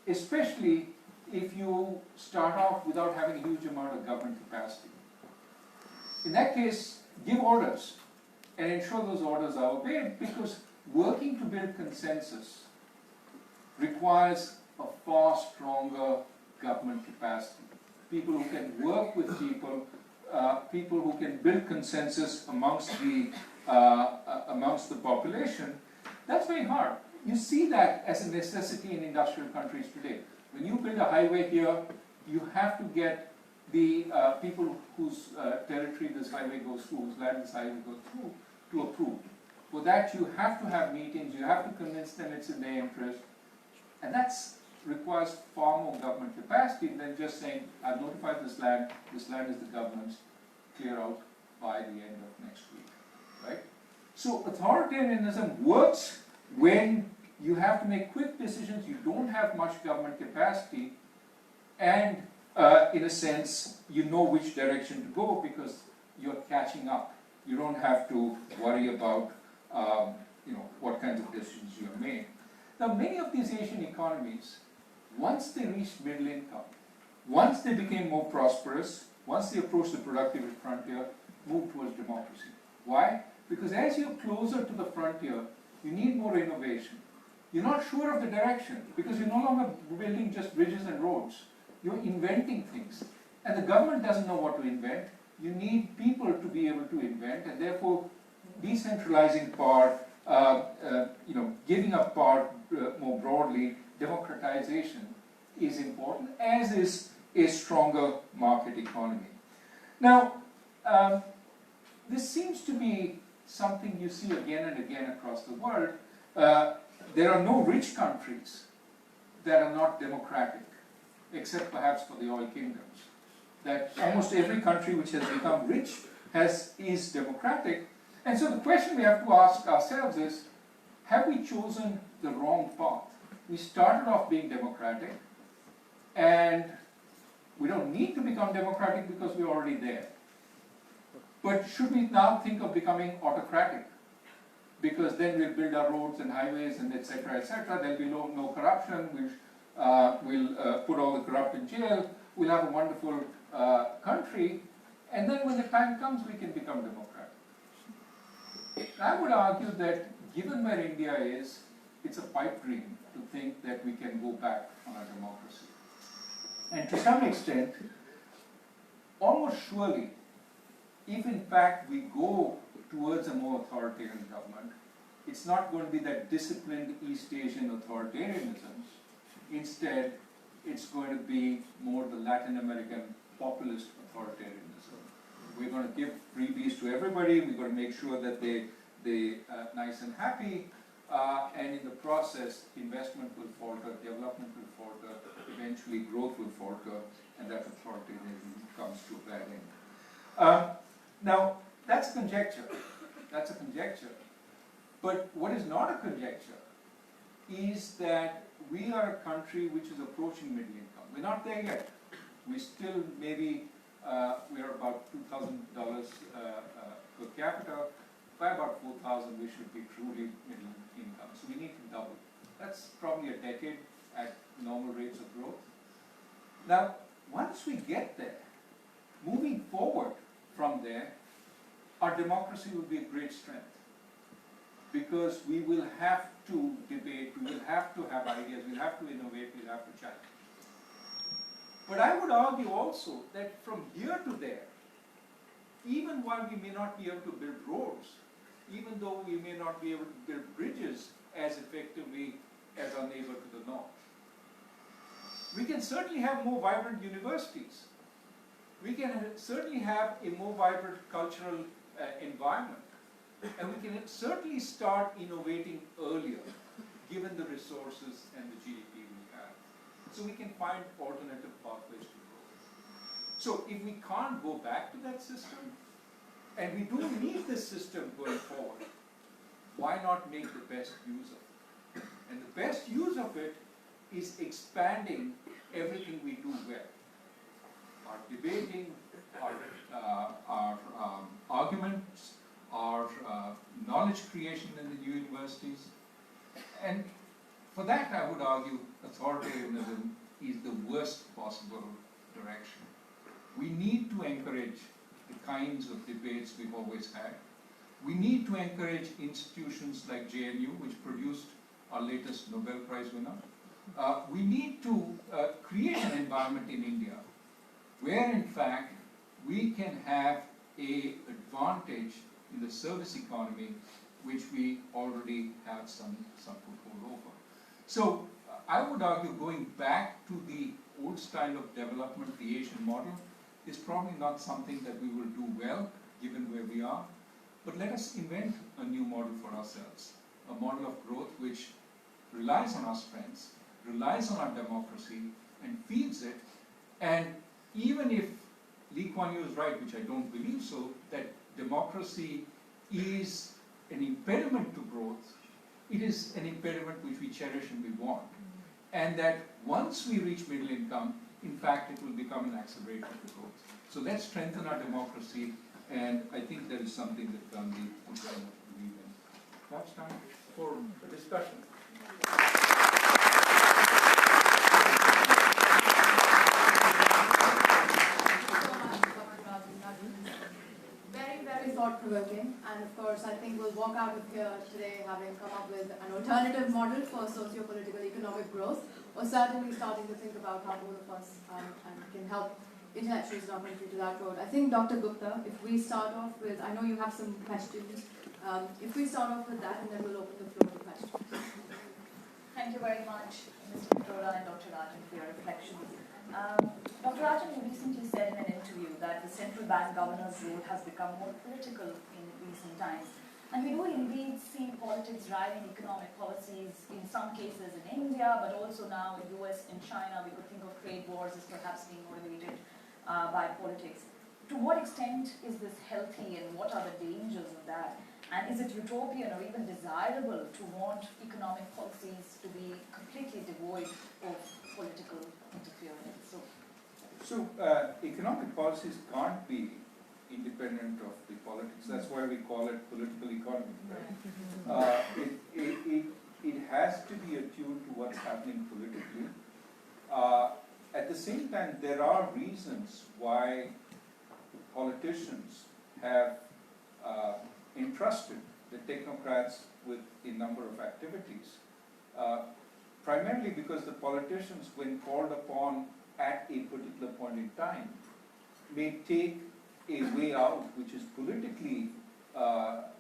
[SPEAKER 8] especially if you start off without having a huge amount of government capacity. In that case, give orders and ensure those orders are obeyed, because working to build consensus requires a far stronger government capacity. People who can work with people, people who can build consensus amongst the population. That's very hard. You see that as a necessity in industrial countries today. When you build a highway here, you have to get the people whose territory this highway goes through, whose land this highway goes through, to approve. For that, you have to have meetings, you have to convince them it's in their interest, and that requires far more government capacity than just saying, I've notified this land is the government's, clear out by the end of next week, right? So authoritarianism works when you have to make quick decisions, you don't have much government capacity, and in a sense, you know which direction to go because you're catching up. You don't have to worry about what kinds of decisions you have made. Now, many of these Asian economies, once they reached middle income, once they became more prosperous, once they approached the productive frontier, moved towards democracy. Why? Because as you're closer to the frontier, you need more innovation. You're not sure of the direction because you're no longer building just bridges and roads. You're inventing things. And the government doesn't know what to invent. You need people to be able to invent, and therefore decentralizing power, giving up power more broadly, democratization is important, as is a stronger market economy. Now, this seems to be something you see again and again across the world. There are no rich countries that are not democratic, except perhaps for the oil kingdoms. That almost every country which has become rich is democratic. And so the question we have to ask ourselves is, have we chosen the wrong path? We started off being democratic, and we don't need to become democratic because we're already there. But should we now think of becoming autocratic? Because then we'll build our roads and highways and etc. etc. There'll be no corruption. We'll put all the corrupt in jail. We'll have a wonderful country, and then when the time comes, we can become democratic. I would argue that given where India is, it's a pipe dream to think that we can go back on our democracy. And to some extent, almost surely, if in fact we go towards a more authoritarian government, it's not going to be that disciplined East Asian authoritarianism. Instead, it's going to be more the Latin American populist authoritarianism. We're going to give freebies to everybody. We're going to make sure that they're nice and happy. And in the process, investment will falter, development will falter, eventually growth will falter, and that authoritarianism comes to a bad end. Now, that's conjecture. That's a conjecture. But what is not a conjecture is that we are a country which is approaching middle income. We're not there yet. We still maybe, we are about $2,000 per capita. By about 4,000, we should be truly middle income. So we need to double. That's probably a decade at normal rates of growth. Now, once we get there, moving forward from there, our democracy will be a great strength. Because we will have to debate, we will have to have ideas, we'll have to innovate, we'll have to challenge. But I would argue also that from here to there, even while we may not be able to build roads, even though we may not be able to build bridges as effectively as our neighbor to the north, we can certainly have more vibrant universities. We can certainly have a more vibrant cultural environment. And we can certainly start innovating earlier, given the resources and the GDP we have. So we can find alternative pathways to growth. So if we can't go back to that system, and we do need this system going forward, why not make the best use of it? And the best use of it is expanding everything we do well. Our debating, our arguments, our knowledge creation in the universities. And for that, I would argue authoritarianism is the worst possible direction. We need to encourage the kinds of debates we've always had. We need to encourage institutions like JNU, which produced our latest Nobel Prize winner. We need to create an environment in India where, in fact, we can have an advantage in the service economy, which we already have some foothold over. So I would argue going back to the old style of development, the Asian model, is probably not something that we will do well, given where we are. But let us invent a new model for ourselves, a model of growth which relies on our strengths, relies on our democracy, and feeds it. And even if Lee Kuan Yew is right, which I don't believe so, that democracy is an impediment to growth, it is an impediment which we cherish and we want. And that once we reach middle income, in fact, it will become an accelerator to growth. So let's strengthen our democracy, and I think that is something that Gandhi would very much believe in. Perhaps time for a discussion.
[SPEAKER 4] Very thought-provoking, and of course I think we'll walk out of here today having come up with an alternative model for socio-political economic growth, or certainly starting to think about how all of us can help intellectuals in our country to that road. I think, Dr. Gupta, if we start off with, I know you have some questions, if we start off with that and then we'll open the floor to questions.
[SPEAKER 6] Thank you very much, Mr. Pitroda and Dr. Rajan, for your reflections. Dr. Rajan, you recently said in an interview that that the central bank governor's role has become more political in recent times. And we do indeed see politics driving economic policies in some cases in India, but also now in US and China. We could think of trade wars as perhaps being motivated by politics. To what extent is this healthy, and what are the dangers of that? And is it utopian or even desirable to want economic policies to be completely devoid of political interference?
[SPEAKER 8] So economic policies can't be independent of the politics. That's why we call it political economy. Right? It has to be attuned to what's happening politically. At the same time, there are reasons why politicians have entrusted the technocrats with a number of activities. Primarily because the politicians, when called upon at a particular point in time, may take a way out which is politically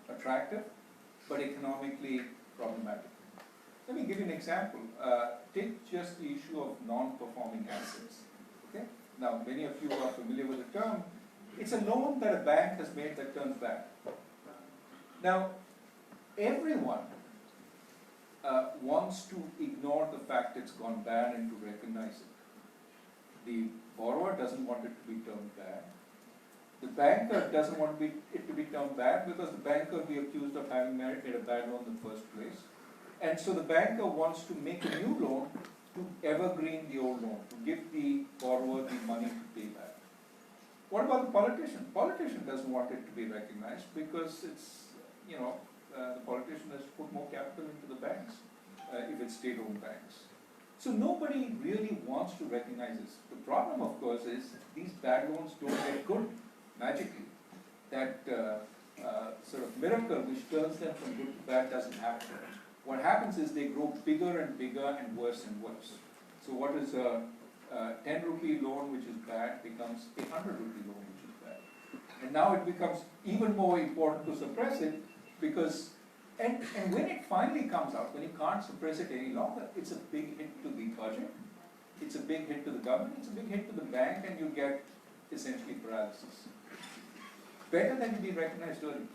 [SPEAKER 8] attractive but economically problematic. Let me give you an example. Take just the issue of non-performing assets. Okay? Now, many of you are familiar with the term. It's a loan that a bank has made that turns bad. Now, everyone wants to ignore the fact it's gone bad and to recognize it. The borrower doesn't want it to be turned bad. The banker doesn't want it to be turned bad because the banker will be accused of having made a bad loan in the first place. And so the banker wants to make a new loan to evergreen the old loan, to give the borrower the money to pay back. What about the politician? The politician doesn't want it to be recognized because it's, the politician has put more capital into the banks, if it's state-owned banks. So nobody really wants to recognize this. The problem, of course, is these bad loans don't get good magically. That sort of miracle which turns them from good to bad doesn't happen. What happens is they grow bigger and bigger and worse and worse. So what is a 10 rupee loan which is bad becomes a 100 rupee loan which is bad. And now it becomes even more important to suppress it because, and when it finally comes out, when you can't suppress it any longer, it's a big hit to the budget, it's a big hit to the government, it's a big hit to the bank, and you get essentially paralysis. Better than to be recognized early.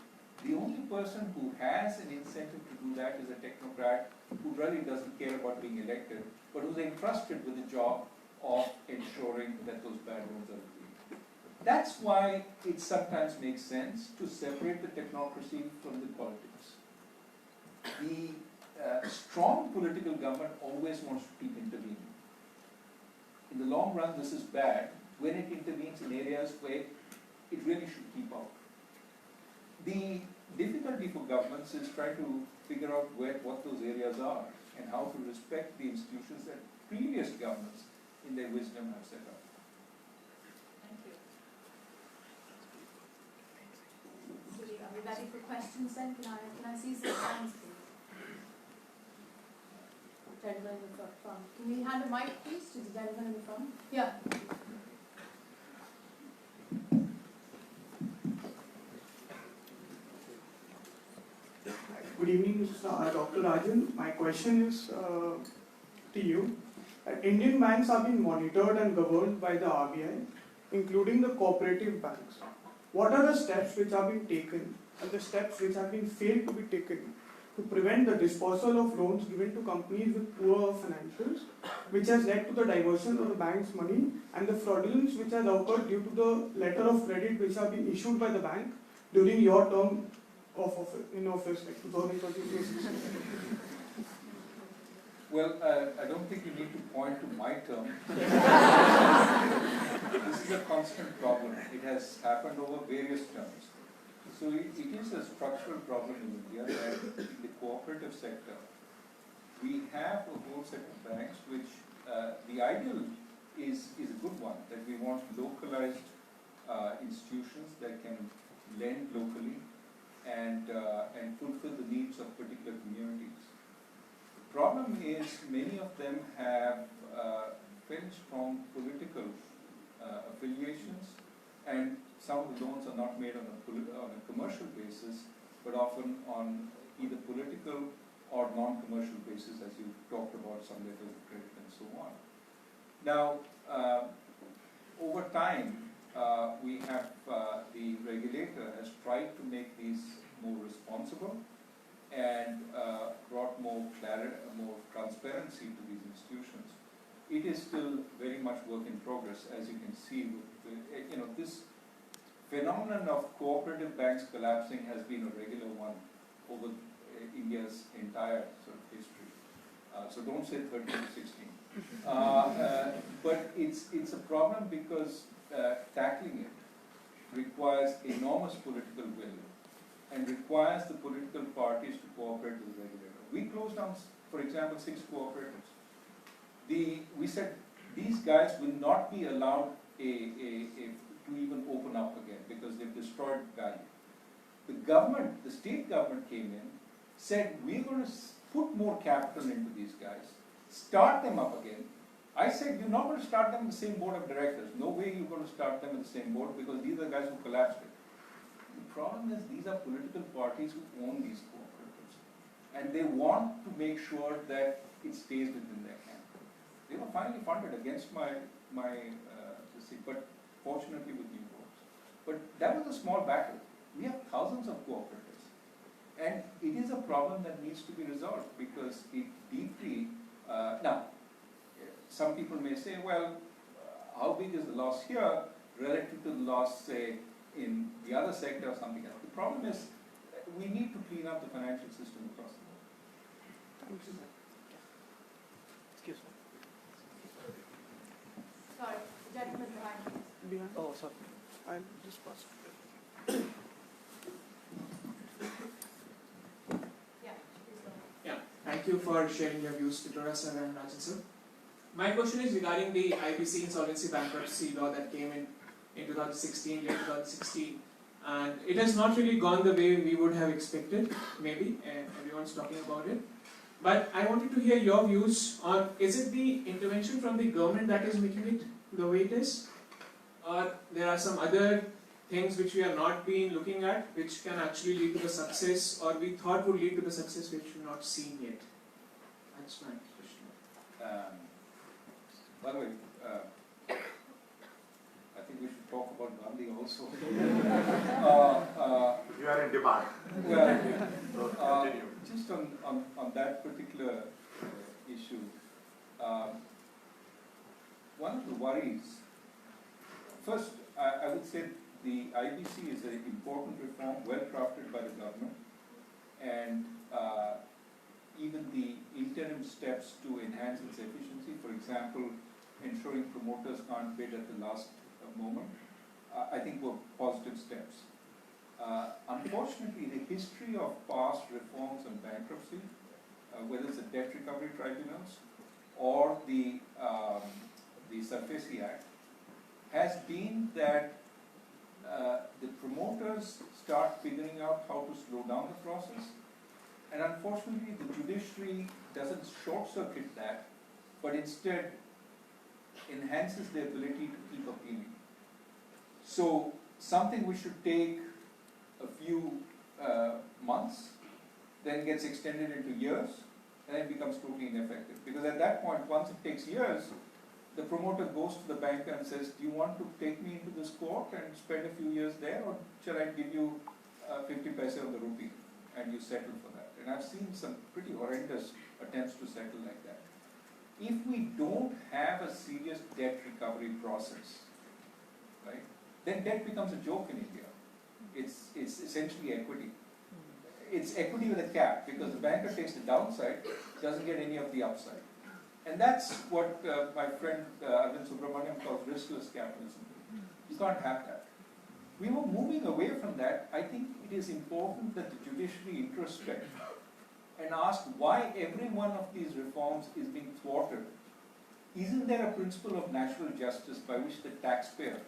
[SPEAKER 8] The only person who has an incentive to do that is a technocrat who really doesn't care about being elected, but who's entrusted with the job of ensuring that those bad loans are agreed. That's why it sometimes makes sense to separate the technocracy from the politics. The strong political government always wants to keep intervening. In the long run, this is bad when it intervenes in areas where it really should keep out. The difficulty for governments is trying to figure out what those areas are and how to respect the institutions that previous governments, in their wisdom, have set up.
[SPEAKER 6] Thank you. Are we ready for questions then? Can I see some hands, please? Gentleman in the front.
[SPEAKER 4] Can we hand a mic, please, to the gentleman in the front? Yeah.
[SPEAKER 9] Good evening, Dr. Rajan. My question is to you. Indian banks are being monitored and governed by the RBI, including the cooperative banks. What are the steps which are being taken and the steps which have been failed to be taken to prevent the dispersal of loans given to companies with poor financials, which has led to the diversion of the bank's money and the fraudulence which has occurred due to the letter of credit which have been issued by the bank during your term in office, like 2013-2016?
[SPEAKER 8] Well, I don't think you need to point to my term. This is a constant problem. It has happened over various terms. So it is a structural problem in India that in the cooperative sector, we have a whole set of banks which the ideal is a good one, that we want localized institutions that can lend locally and fulfill the needs of particular communities. The problem is many of them have very strong political affiliations, and some of the loans are not made on a commercial basis, but often on either political or non-commercial basis, as you talked about, some letters of credit and so on. Now, over time, we have the regulator has tried to make these more responsible and brought more clarity, more transparency to these institutions. It is still very much work in progress, as you can see. With this phenomenon of cooperative banks collapsing has been a regular one over India's entire sort of history. So don't say 13 to 16. But it's a problem because tackling it requires enormous political will and requires the political parties to cooperate with the regulator. We closed down, for example, 6 cooperatives. We said these guys will not be allowed to even open up again because they've destroyed value. The government, the state government came in, said we're going to put more capital into these guys, start them up again. I said you're not going to start them in the same board of directors. No way you're going to start them in the same board because these are the guys who collapsed it. The problem is these are political parties who own these cooperatives and they want to make sure that it stays within their camp. They were finally funded against my but fortunately with new boards. But that was a small battle. We have thousands of cooperatives. And it is a problem that needs to be resolved because it deeply, now, some people may say, well, how big is the loss here relative to the loss, say, in the other sector or something else? The problem is we need to clean up the financial system across the board.
[SPEAKER 9] Thank you.
[SPEAKER 2] Excuse me.
[SPEAKER 4] Sorry, gentleman behind.
[SPEAKER 2] Oh, sorry.
[SPEAKER 9] I'll just pass.
[SPEAKER 4] Yeah, please go ahead.
[SPEAKER 10] Yeah, thank you for sharing your views, Pitroda sir and Rajan sir. My question is regarding the IBC insolvency bankruptcy law that came in 2016, late 2016, and it has not really gone the way we would have expected, maybe, and everyone's talking about it. But I wanted to hear your views on, is it the intervention from the government that is making it the way it is? Or there are some other things which we have not been looking at, which can actually lead to the success, or we thought would lead to the success which we've not seen yet? That's my question.
[SPEAKER 8] By the way, I think we should talk about Gandhi also.
[SPEAKER 7] You are in demand.
[SPEAKER 8] Well,
[SPEAKER 7] So continue.
[SPEAKER 8] just on that particular issue, one of the worries, first, I would say the IBC is an important reform, well crafted by the government, and even the interim steps to enhance its efficiency, for example, ensuring promoters can't bid at the last moment, I think were positive steps. Unfortunately, the history of past reforms on bankruptcy, whether it's the debt recovery tribunals or the SARFAESI Act, has been that the promoters start figuring out how to slow down the process, and unfortunately the judiciary doesn't short-circuit that, but instead enhances the ability to keep appealing. So something which should take a few months then gets extended into years and then becomes totally ineffective. Because at that point, once it takes years, the promoter goes to the banker and says, do you want to take me into this court and spend a few years there, or shall I give you 50 paise on the rupee and you settle for that? And I've seen some pretty horrendous attempts to settle like that. If we don't have a serious debt recovery process, right, then debt becomes a joke in India. It's essentially equity. It's equity with a cap, because the banker takes the downside, doesn't get any of the upside. And that's what my friend Arvind Subramaniam calls riskless capitalism. You can't have that. We were moving away from that. I think it is important that the judiciary introspect and ask why every one of these reforms is being thwarted. Isn't there a principle of natural justice by which the taxpayer,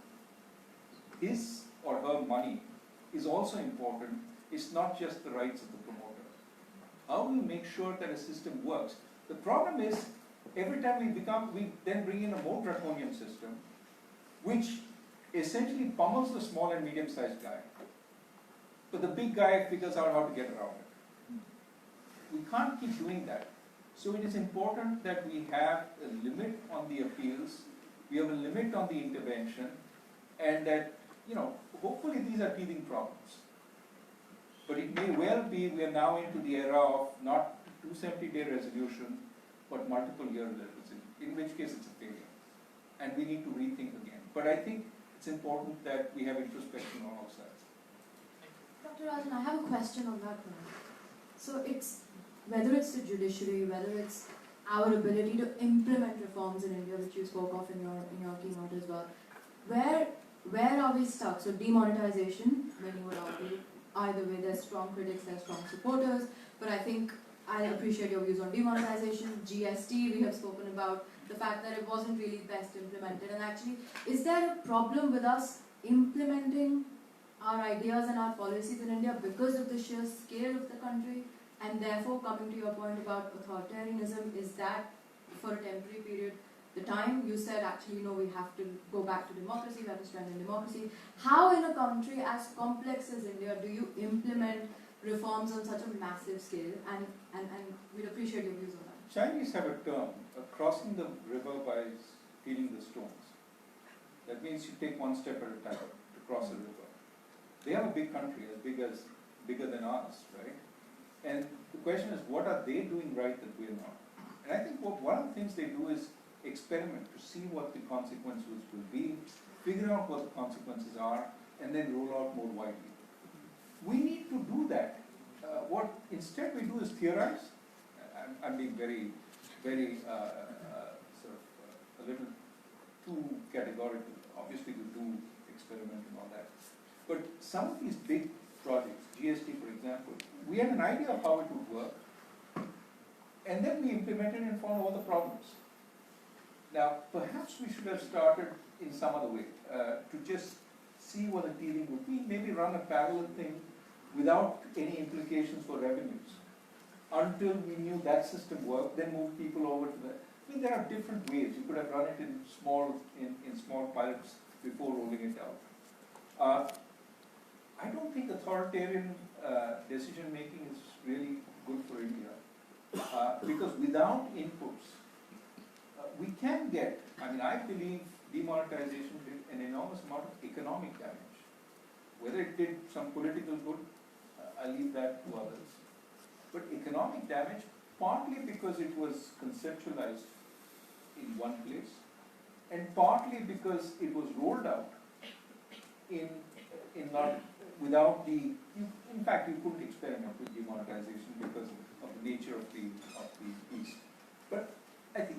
[SPEAKER 8] his or her money, is also important? It's not just the rights of the promoter. How do you make sure that a system works? The problem is, every time we then bring in a more draconian system, which essentially pummels the small and medium-sized guy. But the big guy figures out how to get around it. We can't keep doing that. So it is important that we have a limit on the appeals, we have a limit on the intervention, And that, hopefully these are teething problems. But it may well be we are now into the era of not 270-day resolution, but multiple year resolution, in which case it's a failure. And we need to rethink again. But I think it's important that we have introspection on all sides.
[SPEAKER 1] Dr. Rajan, I have a question on that one. So whether it's the judiciary, whether it's our ability to implement reforms in India, which you spoke of in your keynote as well, where are we stuck? So demonetization, many would argue, either way, there's strong critics, there's strong supporters, but I think I appreciate your views on demonetization. GST, we have spoken about the fact that it wasn't really best implemented, and actually, is there a problem with us implementing our ideas and our policies in India because of the sheer scale of the country? And therefore, coming to your point about authoritarianism, is that for a temporary period the time? You said actually, we have to go back to democracy, we have to strengthen democracy. How in a country as complex as India do you implement reforms on such a massive scale? And we'd appreciate your views on that.
[SPEAKER 8] Chinese have a term, crossing the river by feeling the stones. That means you take one step at a time to cross a river. They have a big country, bigger than ours, right? And the question is, what are they doing right that we're not? And I think one of the things they do is experiment to see what the consequences will be, figure out what the consequences are, and then roll out more widely. We need to do that. What instead we do is theorize. I'm being very, very a little too categorical. Obviously, we do experiment and all that. But some of these big projects, GST for example, we had an idea of how it would work, and then we implemented and found all the problems. Now, perhaps we should have started in some other way, to just see what the teething would be, maybe run a parallel thing without any implications for revenues, until we knew that system worked, then move people over to that. I mean, there are different ways. You could have run it in small pilots before rolling it out. I don't think authoritarian decision making is really good for India, because without inputs, we can get, I believe demonetization did an enormous amount of economic damage. Whether it did some political good, I leave that to others. But economic damage, partly because it was conceptualized in one place, and partly because it was rolled out without in fact, you couldn't experiment with demonetization because of the nature of the beast. But I think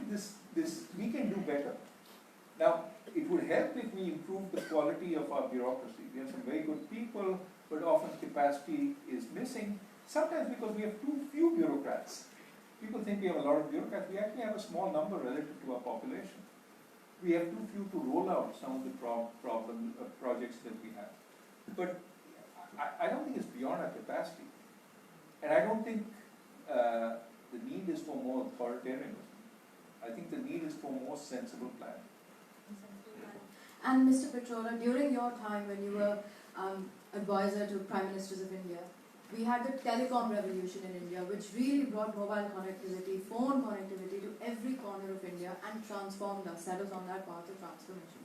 [SPEAKER 8] we can do better. Now, it would help if we improve the quality of our bureaucracy. We have some very good people, but often capacity is missing. Sometimes because we have too few bureaucrats. People think we have a lot of bureaucrats. We actually have a small number relative to our population. We have too few to roll out some of the projects that we have. But I don't think it's beyond our capacity. And I don't think the need is for more authoritarianism. I think the need is for more sensible planning.
[SPEAKER 1] And Mr. Pitroda, during your time when you were advisor to Prime Ministers of India, we had the Telecom revolution in India, which really brought mobile connectivity, phone connectivity to every corner of India and transformed us, set us on that path of transformation.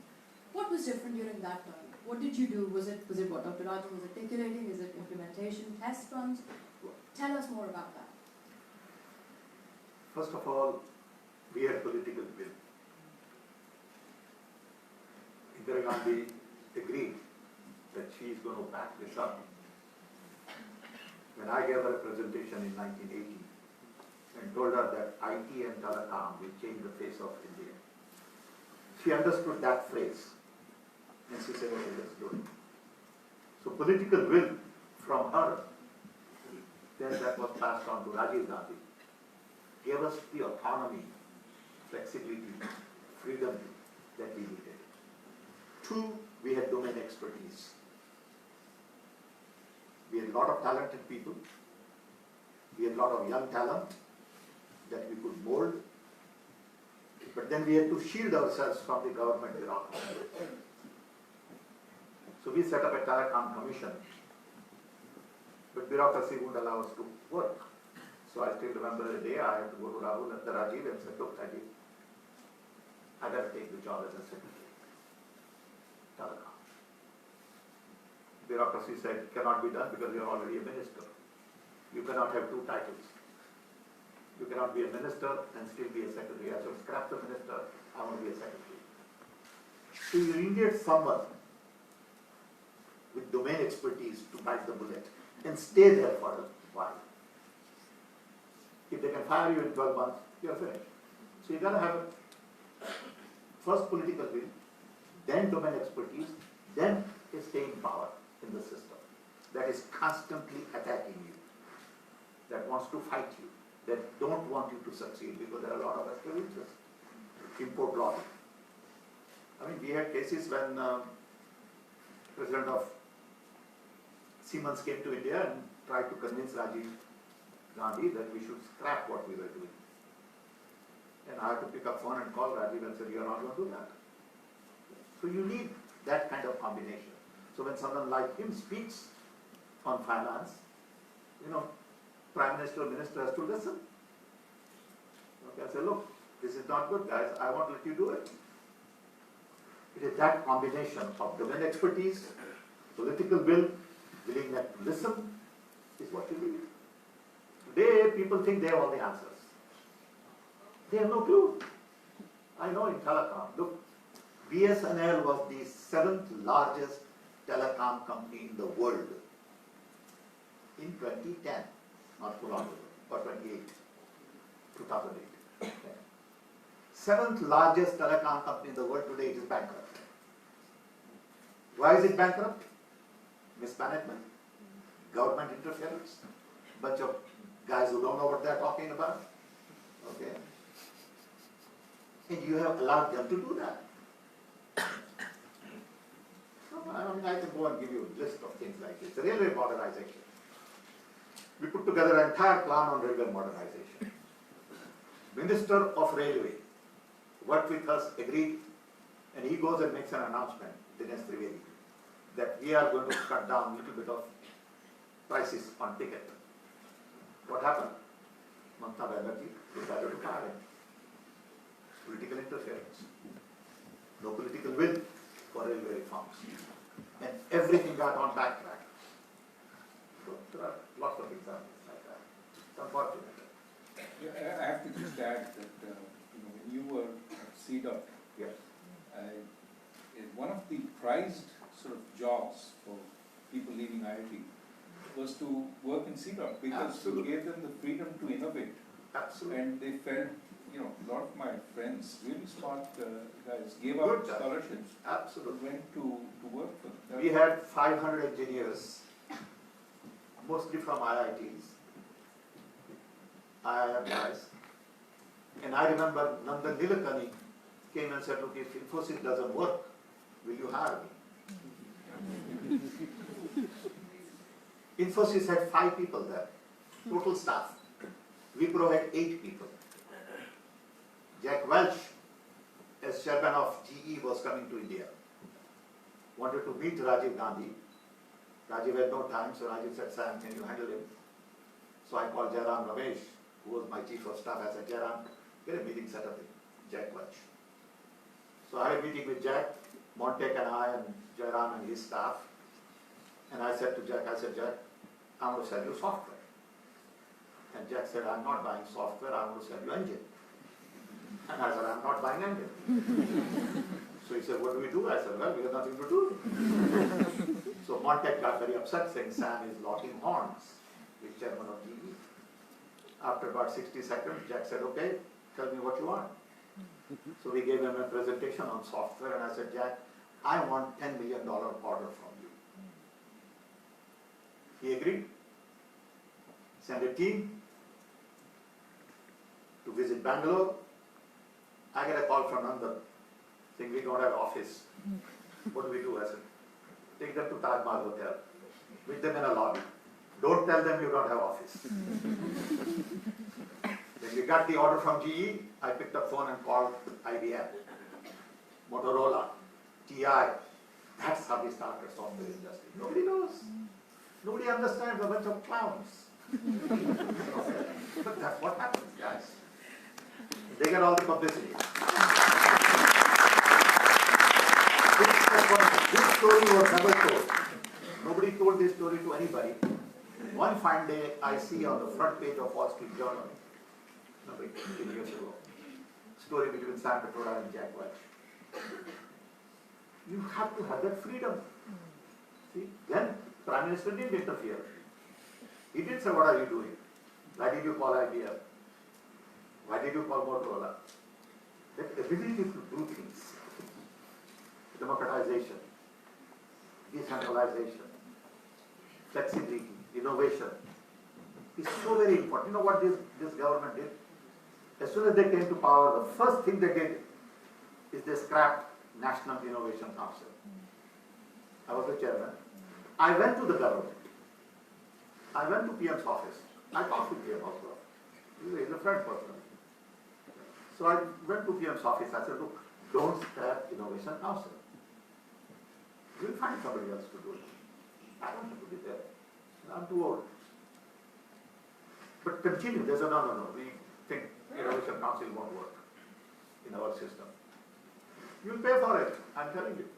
[SPEAKER 1] What was different during that time? What did you do? Was it what Dr. Rajan was articulating? Is it implementation, test runs? Tell us more about that.
[SPEAKER 7] First of all, we had political will. Indira Gandhi agreed that she is going to back this up. When I gave her a presentation in 1980 and told her that IT and Telecom will change the face of India, she understood that phrase and she said, okay, let's do it. So political will from her, then that was passed on to Rajiv Gandhi, gave us the autonomy, flexibility, freedom that we needed. Two, we had domain expertise. We had a lot of talented people. We had a lot of young talent that we could mold. But then we had to shield ourselves from the government bureaucracy. So we set up a Telecom commission. But bureaucracy wouldn't allow us to work. So I still remember the day I had to go to Rahul and Rajiv and said, look, Rajiv, I got to take the job as a secretary. Telecom. bureaucracy said it cannot be done because you're already a minister. You cannot have two titles. You cannot be a minister and still be a secretary. I should scrap the minister, I want to be a secretary. So you need someone with domain expertise to bite the bullet and stay there for a while. If they can fire you in 12 months, you're finished. So you got to have first political will, then domain expertise, then a staying power in the system that is constantly attacking you, that wants to fight you, that don't want you to succeed because there are a lot of vested interests. Import lobby. I mean, we had cases when President of Siemens came to India and tried to convince Rajiv Gandhi that we should scrap what we were doing. And I had to pick up phone and call Rajiv and say, "You are not going to do that." So you need that kind of combination. So when someone like him speaks on finance, Prime Minister or Minister has to listen. Okay, I say, "Look, this is not good, guys. I won't let you do it." It is that combination of domain expertise, political will, willingness to listen, is what you need. Today, people think they have all the answers. They have no clue. I know in telecom, look, BSNL was the 7th largest telecom company in the world in 2010, not too long ago, or 2008. 7th largest telecom company in the world today, it is bankrupt. Why is it bankrupt? Mismanagement, government interference, bunch of guys who don't know what they're talking about. Okay? And you have allowed them to do that. So, I can go and give you a list of things like this. The railway modernization. We put together an entire plan on railway modernization. Minister of Railway worked with us, agreed, and he goes and makes an announcement, Dinesh Trivedi, that we are going to cut down a little bit of prices on ticket. What happened? Mamata Banerjee decided to fire him. Political interference. No political will for railway reforms. And everything got on backtrack. So there are lots of examples like that. It's unfortunate.
[SPEAKER 8] Yeah, I have to just add that when you were at CDOT,
[SPEAKER 7] Yes.
[SPEAKER 8] one of the prized sort of jobs for people leaving IIT was to work in CDOT because
[SPEAKER 7] Absolutely.
[SPEAKER 8] you gave them the freedom to innovate.
[SPEAKER 7] Absolutely.
[SPEAKER 8] And they felt, a lot of my friends, really smart guys, gave
[SPEAKER 7] Good
[SPEAKER 8] out
[SPEAKER 7] guys.
[SPEAKER 8] scholarships,
[SPEAKER 7] Absolutely.
[SPEAKER 8] went to work for them.
[SPEAKER 7] We had 500 engineers, mostly from IITs, IIM guys. And I remember Nandan Nilekani came and said, "Look, if Infosys doesn't work, will you hire me?" Infosys had 5 people there, total staff. Wipro had 8 people. Jack Welch, as chairman of GE, was coming to India. Wanted to meet Rajiv Gandhi. Rajiv had no time, so Rajiv said, "Sam, can you handle him?" So I called Jairam Ramesh, who was my chief of staff. I said, "Jairam, get a meeting set up with Jack Welch." So I had a meeting with Jack, Montek and I and Jairam and his staff. And I said to Jack, "Jack, I want to sell you software." And Jack said, "I'm not buying software, I want to sell you engine." And I said, "I'm not buying engine." So he said, "What do we do?" I said, "Well, we have nothing to do." So Montek got very upset, saying Sam is locking horns with chairman of GE. After about 60 seconds, Jack said, "Okay, tell me what you want." So we gave him a presentation on software, and I said, "Jack, I want $10 million order from you." He agreed. Sent a team to visit Bangalore. I get a call from Nandan saying, "We don't have office. What do we do?" I said, "Take them to Taj Mahal Hotel. Meet them in a lobby. Don't tell them you don't have office." When we got the order from GE, I picked up phone and called IBM, Motorola, TI. That's how we started software industry. Nobody knows. Nobody understands, a bunch of clowns. But that's what happens, guys. They get all the publicity. This story was never told. Nobody this story to anybody. One fine day, I see on the front page of Wall Street Journal, no, 15 years ago, story between Sam Pitroda and Jack Welch. You have to have that freedom. See, then Prime Minister didn't interfere. He didn't say, what are you doing? Why did you call IBM? Why did you call Motorola? That ability to do things, democratization, decentralization, flexibility, innovation, is so very important. You know what this government did? As soon as they came to power, the first thing they did is they scrapped National Innovation Council. I was the chairman. I went to the government. I went to PM's office. I talked to PM also. He's a friend person. So I went to PM's office. I said, look, don't scrap Innovation Council. We'll find somebody else to do it. I don't have to be there. I'm too old. But continue. There's a no. We think Innovation Council won't work in our system. You'll pay for it, I'm telling you.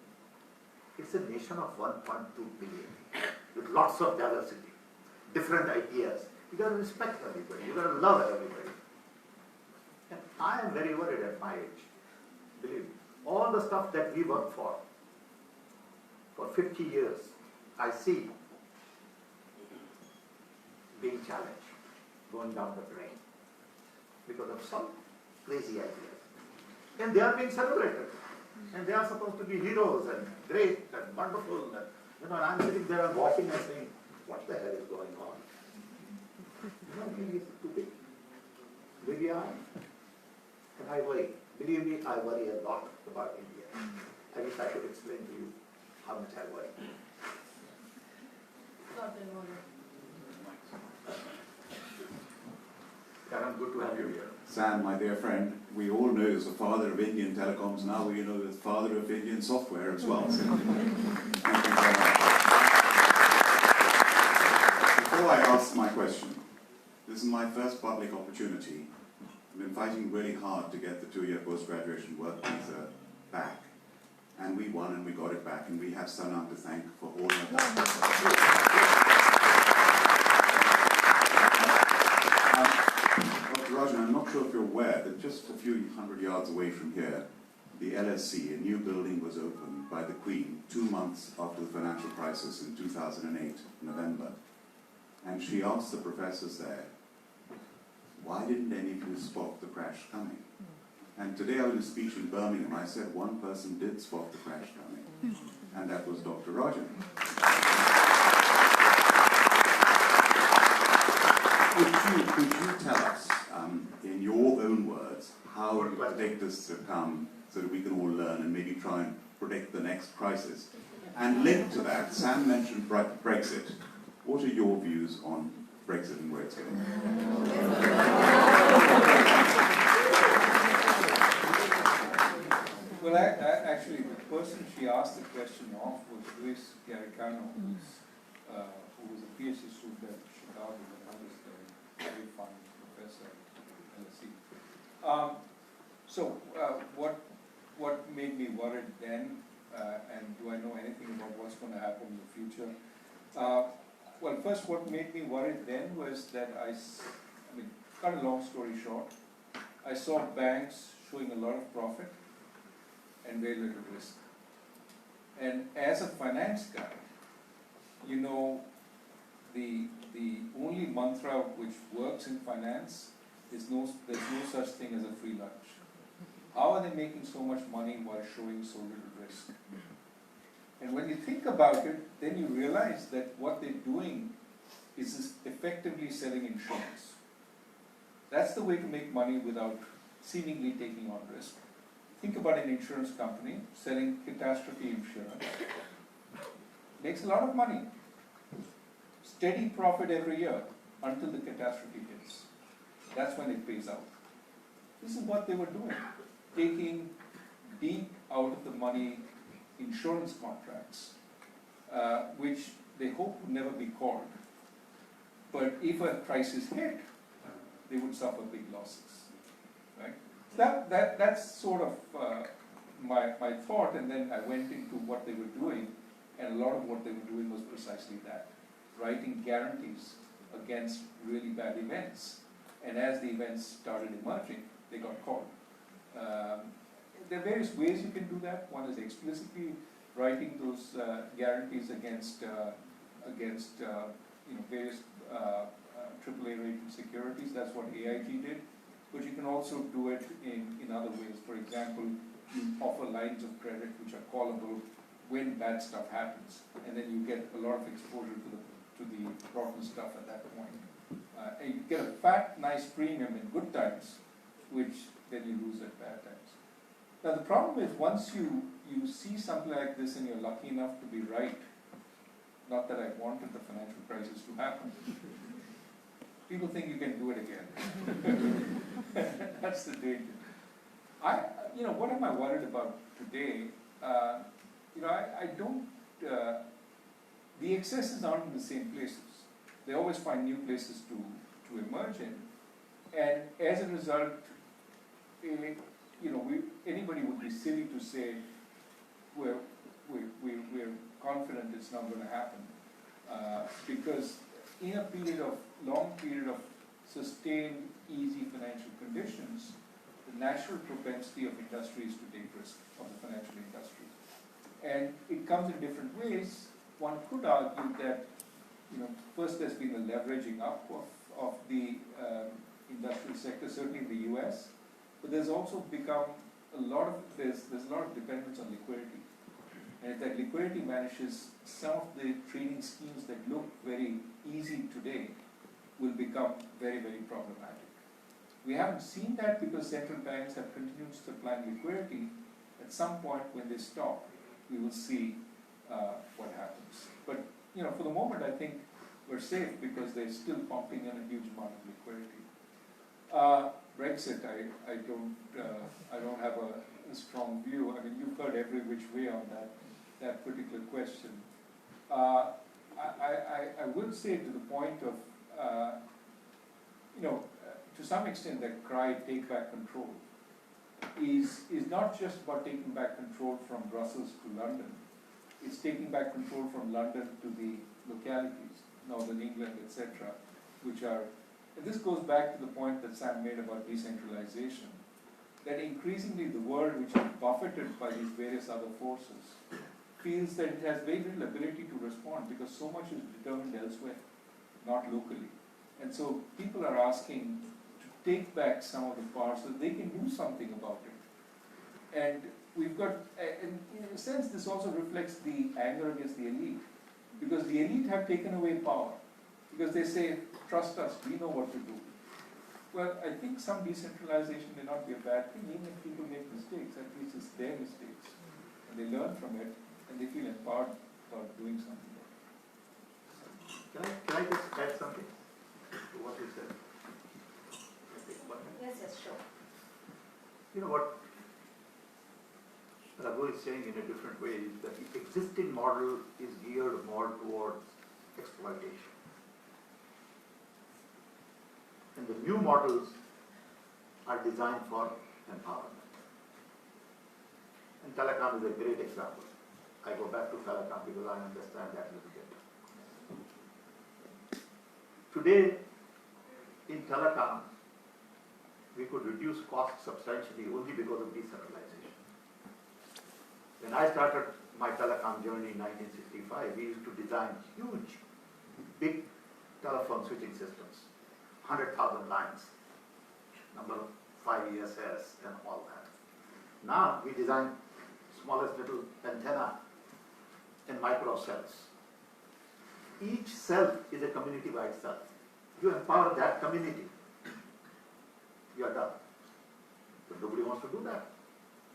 [SPEAKER 7] It's a nation of 1.2 billion with lots of diversity, different ideas. You got to respect everybody. You got to love everybody. And I am very worried at my age. Believe me. All the stuff that we worked for 50 years, I see being challenged, going down the drain because of some crazy ideas. And they are being celebrated. And they are supposed to be heroes and great and wonderful. And, you know, I'm sitting there and watching and saying, what the hell is going on? You know, maybe it's too big. Maybe I am. And I worry. Believe me, I worry a lot about India. I wish I could explain to you how much I worry. Karan, good to have you here.
[SPEAKER 11] Sam, my dear friend, we all know as the father of Indian telecoms, now we know as the father of Indian software as well. So, thank you very much. Before I ask my question, this is my first public opportunity. I've been fighting really hard to get the 2-year post-graduation work visa back. And we won and we got it back, and we have Sanam to thank for all of that. Rajan, I'm not sure if you're aware that just a few hundred yards away from here, the LSC, a new building, was opened by the Queen 2 months after the financial crisis in 2008, November. And she asked the professors there, why didn't any of you spot the crash coming? And today I was in a speech in Birmingham, I said one person did spot the crash coming, and that was Dr. Rajan. Could you tell us, in your own words, how you expect this to come so that we can all learn and maybe try and predict the next crisis? And linked to that, Sam mentioned Brexit. What are your views on Brexit and where it's going?
[SPEAKER 8] Well, actually, the person she asked the question of was Luis Garicano, who was a PhD student at Chicago and others there, very fun professor at LSE. What made me worried then, and do I know anything about what's going to happen in the future? Well, first, what made me worried then was that I mean, cut a long story short, I saw banks showing a lot of profit and very little risk. And as a finance guy, you know, the only mantra which works in finance is there's no such thing as a free lunch. How are they making so much money while showing so little risk? And when you think about it, then you realize that what they're doing is effectively selling insurance. That's the way to make money without seemingly taking on risk. Think about an insurance company selling catastrophe insurance. Makes a lot of money. Steady profit every year until the catastrophe hits. That's when it pays out. This is what they were doing. Taking deep out of the money insurance contracts, which they hope would never be called. But if a crisis hit, they would suffer big losses, right? That's sort of my thought, and then I went into what they were doing, and a lot of what they were doing was precisely that. writing guarantees against really bad events. And as the events started emerging, they got caught. There are various ways you can do that. One is explicitly writing those guarantees against various AAA rated securities. That's what AIG did. But you can also do it in other ways. For example, you offer lines of credit which are callable when bad stuff happens, and then you get a lot of exposure to the rotten stuff at that point. And you get a fat, nice premium in good times, which then you lose at bad times. Now the problem is, once you see something like this and you're lucky enough to be right, not that I wanted the financial crisis to happen, people think you can do it again. That's the danger. What am I worried about today? I don't, the excesses aren't in the same places. They always find new places to emerge in. And as a result, anybody would be silly to say we're confident it's not going to happen. Because in a long period of sustained, easy financial conditions, the natural propensity of industry is to take risk, of the financial industry. And it comes in different ways. One could argue that, first there's been a leveraging up of the industrial sector, certainly in the US, but there's also become there's a lot of dependence on liquidity. And if that liquidity vanishes, some of the trading schemes that look very easy today will become very, very problematic. We haven't seen that because central banks have continued supplying liquidity. At some point when they stop, we will see what happens. But for the moment, I think we're safe because they're still pumping in a huge amount of liquidity. Brexit, I don't have a strong view. I mean, you've heard every which way on that particular question. I would say to the point of, to some extent that cry, take back control, is not just about taking back control from Brussels to London. It's taking back control from London to the localities, Northern England, etc., which are, and this goes back to the point that Sam made about decentralization, that increasingly the world, which is buffeted by these various other forces, feels that it has very little ability to respond because so much is determined elsewhere, not locally. And so people are asking to take back some of the power so that they can do something about it. And we've got, and in a sense, this also reflects the anger against the elite, because the elite have taken away power, because they say, trust us, we know what to do. Well, I think some decentralization may not be a bad thing, even if people make mistakes, at least it's their mistakes. And they learn from it, and they feel empowered about doing something.
[SPEAKER 7] Can I just add something to what you said?
[SPEAKER 6] Yes, sure.
[SPEAKER 7] You know what Raghu is saying in a different way is that the existing model is geared more towards exploitation. And the new models are designed for empowerment. And Telecom is a great example. I go back to Telecom because I understand that a little bit. Today, in Telecom, we could reduce costs substantially only because of decentralization. When I started my Telecom journey in 1965, we used to design huge, big telephone switching systems, 100,000 lines, number of 5 ESS and all that. Now we design smallest little antenna and micro cells. Each cell is a community by itself. You empower that community, you are done. But nobody wants to do that.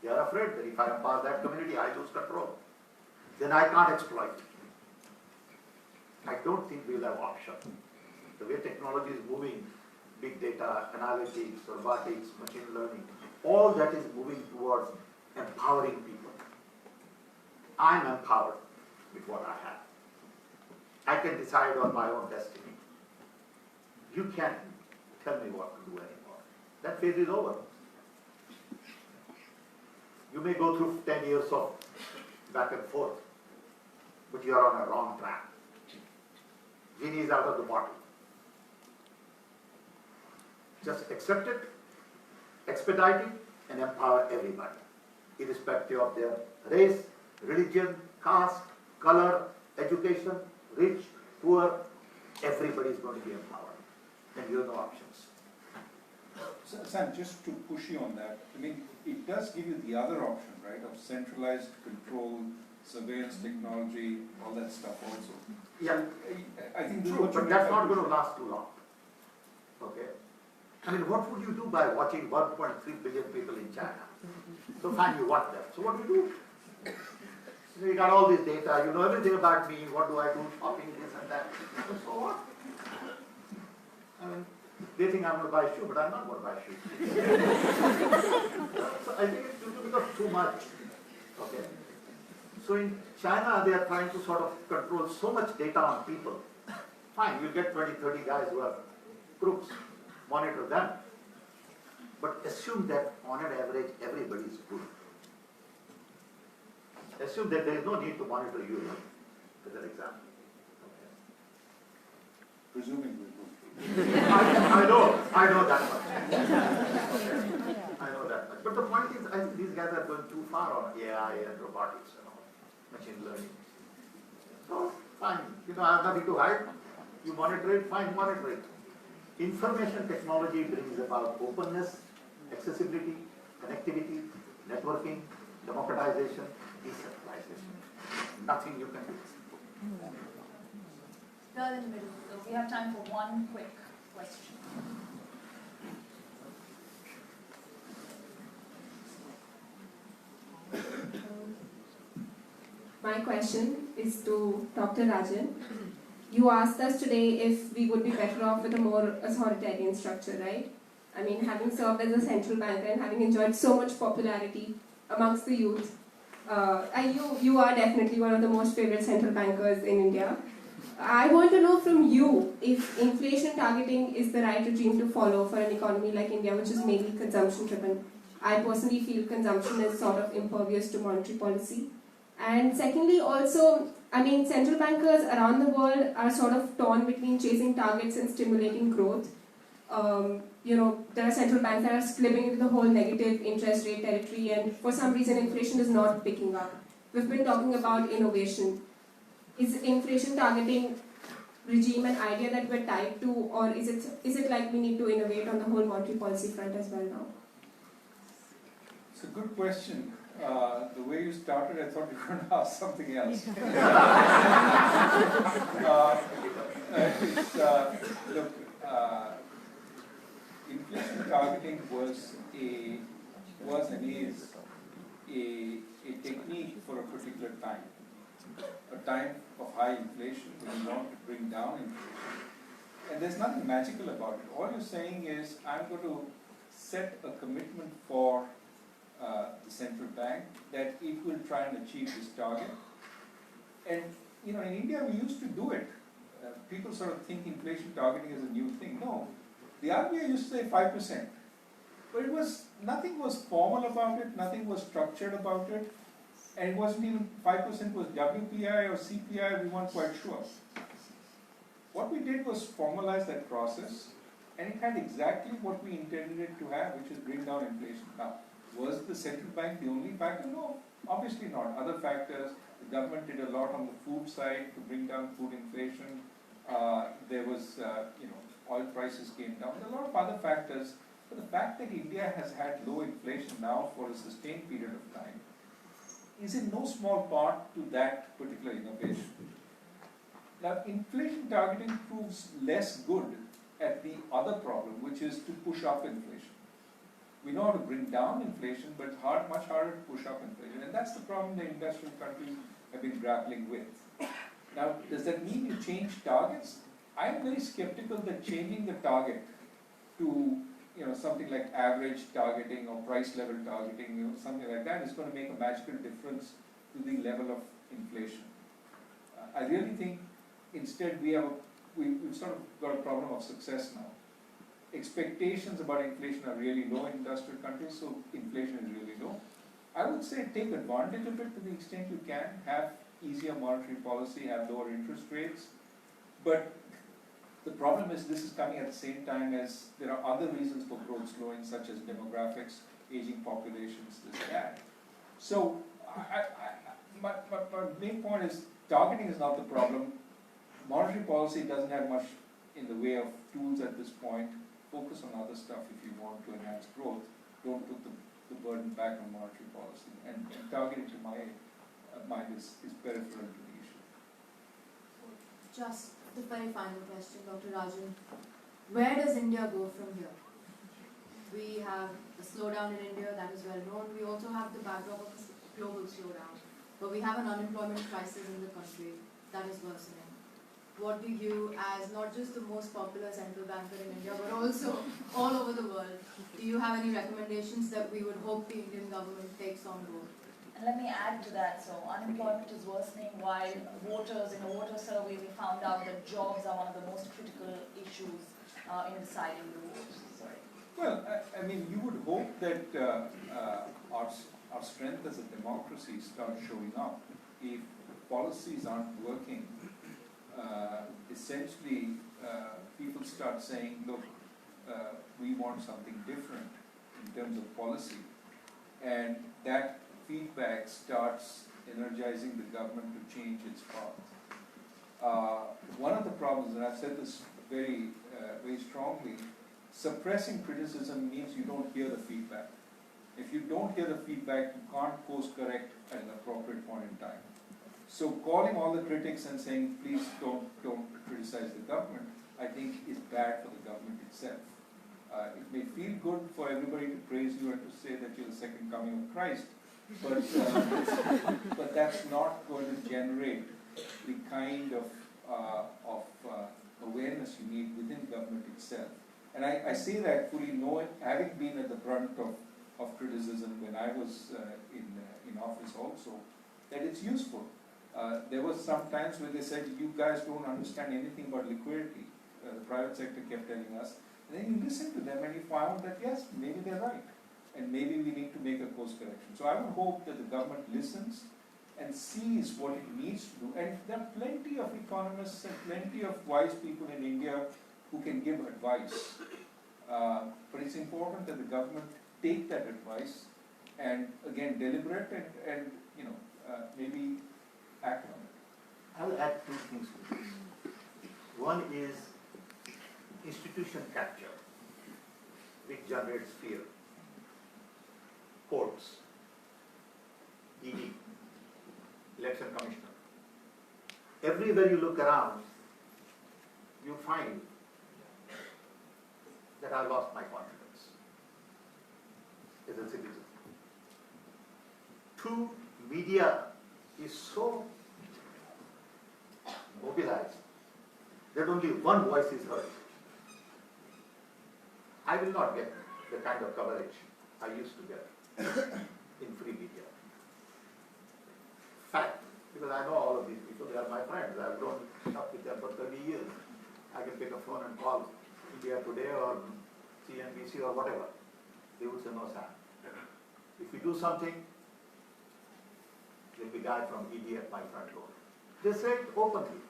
[SPEAKER 7] They are afraid that if I empower that community, I lose control. Then I can't exploit. I don't think we'll have option. The way technology is moving, big data, analytics, robotics, machine learning, all that is moving towards empowering people. I'm empowered with what I have. I can decide on my own destiny. You can't tell me what to do anymore. That phase is over. You may go through 10 years of back and forth, but you are on a wrong track. Genie is out of the bottle. Just accept it, expedite it, and empower everybody, irrespective of their race, religion, caste, color, education, rich, poor. Everybody is going to be empowered, and you have no options.
[SPEAKER 8] So, Sam, just to push you on that, I mean, it does give you the other option, right, of centralized control, surveillance technology, all that stuff also.
[SPEAKER 7] Yeah,
[SPEAKER 8] I think
[SPEAKER 7] true, but that's not going to last too long. Okay? I mean, what would you do by watching 1.3 billion people in China? So fine, you watch them. So what do you do? You got all this data, you know everything about me, what do I do, shopping, this and that. So what? I mean, they think I'm going to buy a shoe, but I'm not going to buy a shoe. So I think it's because too much. Okay? So in China, they are trying to sort of control so much data on people. Fine, you'll get 20, 30 guys who are crooks. Monitor them. But assume that on an average, everybody is good. Assume that there is no need to monitor you, as an example. Okay.
[SPEAKER 8] Presuming we would.
[SPEAKER 7] I know that much. Okay. I know that much. But the point is, I think these guys are going too far on AI and robotics and all, machine learning. So, fine. You know, I have nothing to hide. You monitor it, fine, monitor it. Information technology brings about openness, accessibility, connectivity, networking, democratization, decentralization. Nothing you can do.
[SPEAKER 6] Girl in the middle. So we have time for one quick question.
[SPEAKER 12] My question is to Dr. Rajan. You asked us today if we would be better off with a more authoritarian structure, right? I mean, having served as a central banker and having enjoyed so much popularity amongst the youth, you are definitely one of the most favorite central bankers in India. I want to know from you if inflation targeting is the right regime to follow for an economy like India, which is mainly consumption driven. I personally feel consumption is sort of impervious to monetary policy. And secondly, also, I mean, central bankers around the world are sort of torn between chasing targets and stimulating growth. You know, there are central banks that are slipping into the whole negative interest rate territory, and for some reason, inflation is not picking up. We've been talking about innovation. Is inflation targeting regime an idea that we're tied to, or is it like we need to innovate on the whole monetary policy front as well now?
[SPEAKER 8] It's a good question. The way you started, I thought you were going to ask something else. Look, inflation targeting was and is a technique for a particular time. A time of high inflation when you want to bring down inflation. And there's nothing magical about it. All you're saying is, I'm going to set a commitment for the central bank that it will try and achieve this target. And you know, in India we used to do it. People sort of think inflation targeting is a new thing. No, the RBI used to say 5%, but nothing was formal about it, nothing was structured about it, and it wasn't even 5% was WPI or CPI. We weren't quite sure. What we did was formalize that process, and it had exactly what we intended it to have, which is bring down inflation. Now, was the central bank the only factor? No, obviously not. Other factors, the government did a lot on the food side to bring down food inflation. There was, oil prices came down. There are a lot of other factors. But the fact that India has had low inflation now for a sustained period of time is in no small part to that particular innovation. Now, inflation targeting proves less good at the other problem, which is to push up inflation. We know how to bring down inflation, but it's much harder to push up inflation. And that's the problem the industrial countries have been grappling with. Now, does that mean you change targets? I'm very skeptical that changing the target to something like average targeting or price level targeting, something like that is going to make a magical difference to the level of inflation. I really think instead we've sort of got a problem of success now. Expectations about inflation are really low in industrial countries, so inflation is really low. I would say take advantage of it to the extent you can, have easier monetary policy, have lower interest rates, but The problem is this is coming at the same time as there are other reasons for growth slowing, such as demographics, aging populations, this and that. So my main point is targeting is not the problem. Monetary policy doesn't have much in the way of tools at this point. Focus on other stuff if you want to enhance growth. Don't put the burden back on monetary policy. And targeting, to my mind, is peripheral to the issue.
[SPEAKER 4] Just the very final question, Dr. Rajan. Where does India go from here? We have a slowdown in India, that is well known. We also have the backdrop of a global slowdown. But we have an unemployment crisis in the country that is worsening. What do you, as not just the most popular central banker in India, but also all over the world, do you have any recommendations that we would hope the Indian government takes on board?
[SPEAKER 6] And let me add to that. So unemployment is worsening while voters, in a voter survey, we found out that jobs are one of the most critical issues in deciding the vote. Sorry.
[SPEAKER 8] Well, I mean, you would hope that our strength as a democracy starts showing up. If policies aren't working, essentially people start saying, look, we want something different in terms of policy. And that feedback starts energizing the government to change its path. One of the problems, and I've said this very strongly, suppressing criticism means you don't hear the feedback. If you don't hear the feedback, you can't course correct at an appropriate point in time. So calling all the critics and saying, please don't criticize the government, I think is bad for the government itself. It may feel good for everybody to praise you and to say that you're the second coming of Christ, but that's not going to generate the kind of awareness you need within government itself. And I say that fully knowing, having been at the brunt of criticism when I was in office also, that it's useful. There was some times where they said, you guys don't understand anything about liquidity. The private sector kept telling us. And then you listen to them and you found that yes, maybe they're right. And maybe we need to make a course correction. So I would hope that the government listens and sees what it needs to do. And there are plenty of economists and plenty of wise people in India who can give advice. But it's important that the government take that advice and again deliberate and maybe act on it.
[SPEAKER 7] I will add two things to this. One is institution capture, which generates fear. Courts, ED, election commissioner. Everywhere you look around, you find that I lost my confidence as a citizen. Two, media is so mobilized that only one voice is heard. I will not get the kind of coverage I used to get in free media. Fact, because I know all of these people, they are my friends. I've grown up with them for 30 years. I can pick a phone and call India Today or CNBC or whatever. They would say, no, Sam. If you do something, there'll be a guy from ED at my front door. They say it openly.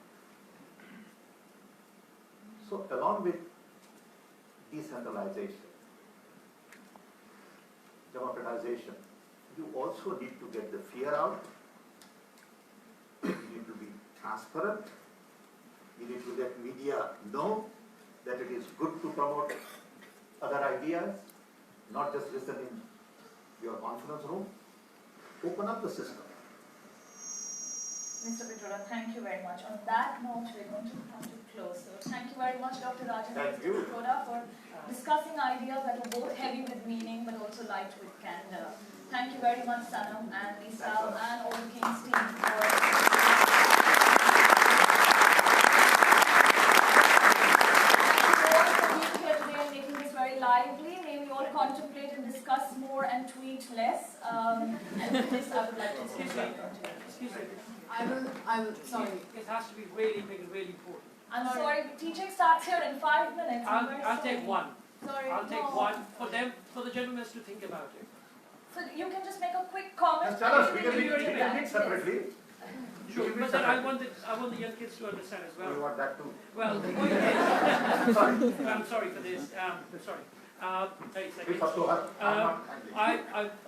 [SPEAKER 7] So along with decentralization, democratization, you also need to get the fear out. You need to be transparent. You need to let media know that it is good to promote other ideas, not just listen in your conference room. Open up the system.
[SPEAKER 6] Mr. Pitroda, thank you very much. On that note, we're going to have to close. So thank you very much, Dr. Rajan and Mr. Pitroda, for discussing ideas that were both heavy with meaning but also light with candor. Thank you very much, Sanam and Isal and all the King's team for being here today and making this very lively. May we all contemplate and discuss more and tweet less. And with this, I would like to say
[SPEAKER 1] Excuse me.
[SPEAKER 4] I will, sorry.
[SPEAKER 1] It has to be really big and really important.
[SPEAKER 6] I'm sorry, teaching starts here in 5 minutes.
[SPEAKER 1] I'll take one.
[SPEAKER 6] Sorry,
[SPEAKER 1] I'll take one for the gentlemen to think about it.
[SPEAKER 6] So you can just make a quick comment.
[SPEAKER 7] Tell us, we can meet separately.
[SPEAKER 13] Sure, but then I want the young kids to understand as well.
[SPEAKER 7] You want that too?
[SPEAKER 13] Well, the point is, I'm sorry for this. Sorry. 30 seconds.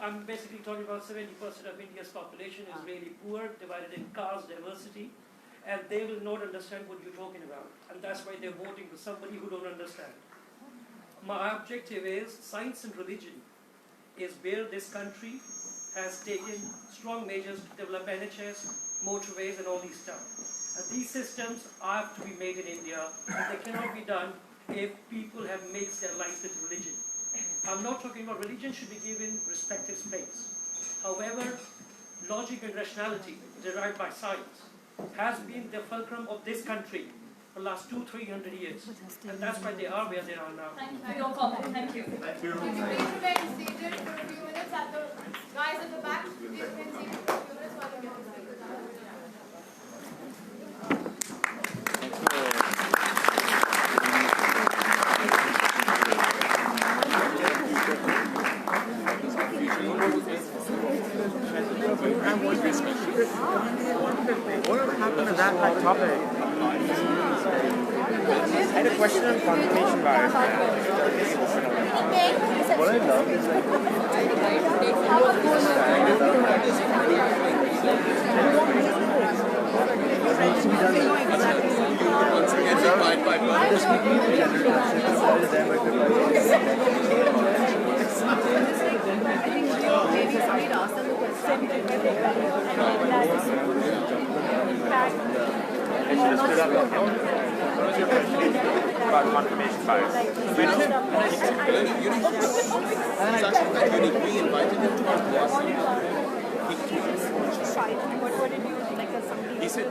[SPEAKER 13] I'm basically talking about 70% of India's population is really poor, divided in caste, diversity, and they will not understand what you're talking about, and that's why they're voting for somebody who don't understand. My objective is science and religion is where this country has taken strong measures to develop NHS, motorways and all these stuff. And these systems have to be made in India, and they cannot be done if people have mixed their life with religion. I'm not talking about religion should be given respective space. However, logic and rationality derived by science has been the fulcrum of this country for the last 200-300 years. And that's why they are where they are now.
[SPEAKER 6] Thank you for your comment. Thank you.
[SPEAKER 7] Thank you.
[SPEAKER 4] Could you please remain seated for a few minutes at the guys at the back? Please remain seated for a few minutes while we get the speakers out.
[SPEAKER 2] What happened to that topic? I had a question on confirmation bias.
[SPEAKER 5] What I love is like
[SPEAKER 1] maybe somebody asked them the question
[SPEAKER 2] I should have stood up. What was your question about confirmation bias?
[SPEAKER 5] we invited him to our class.
[SPEAKER 1] What did you like? Somebody?
[SPEAKER 5] He said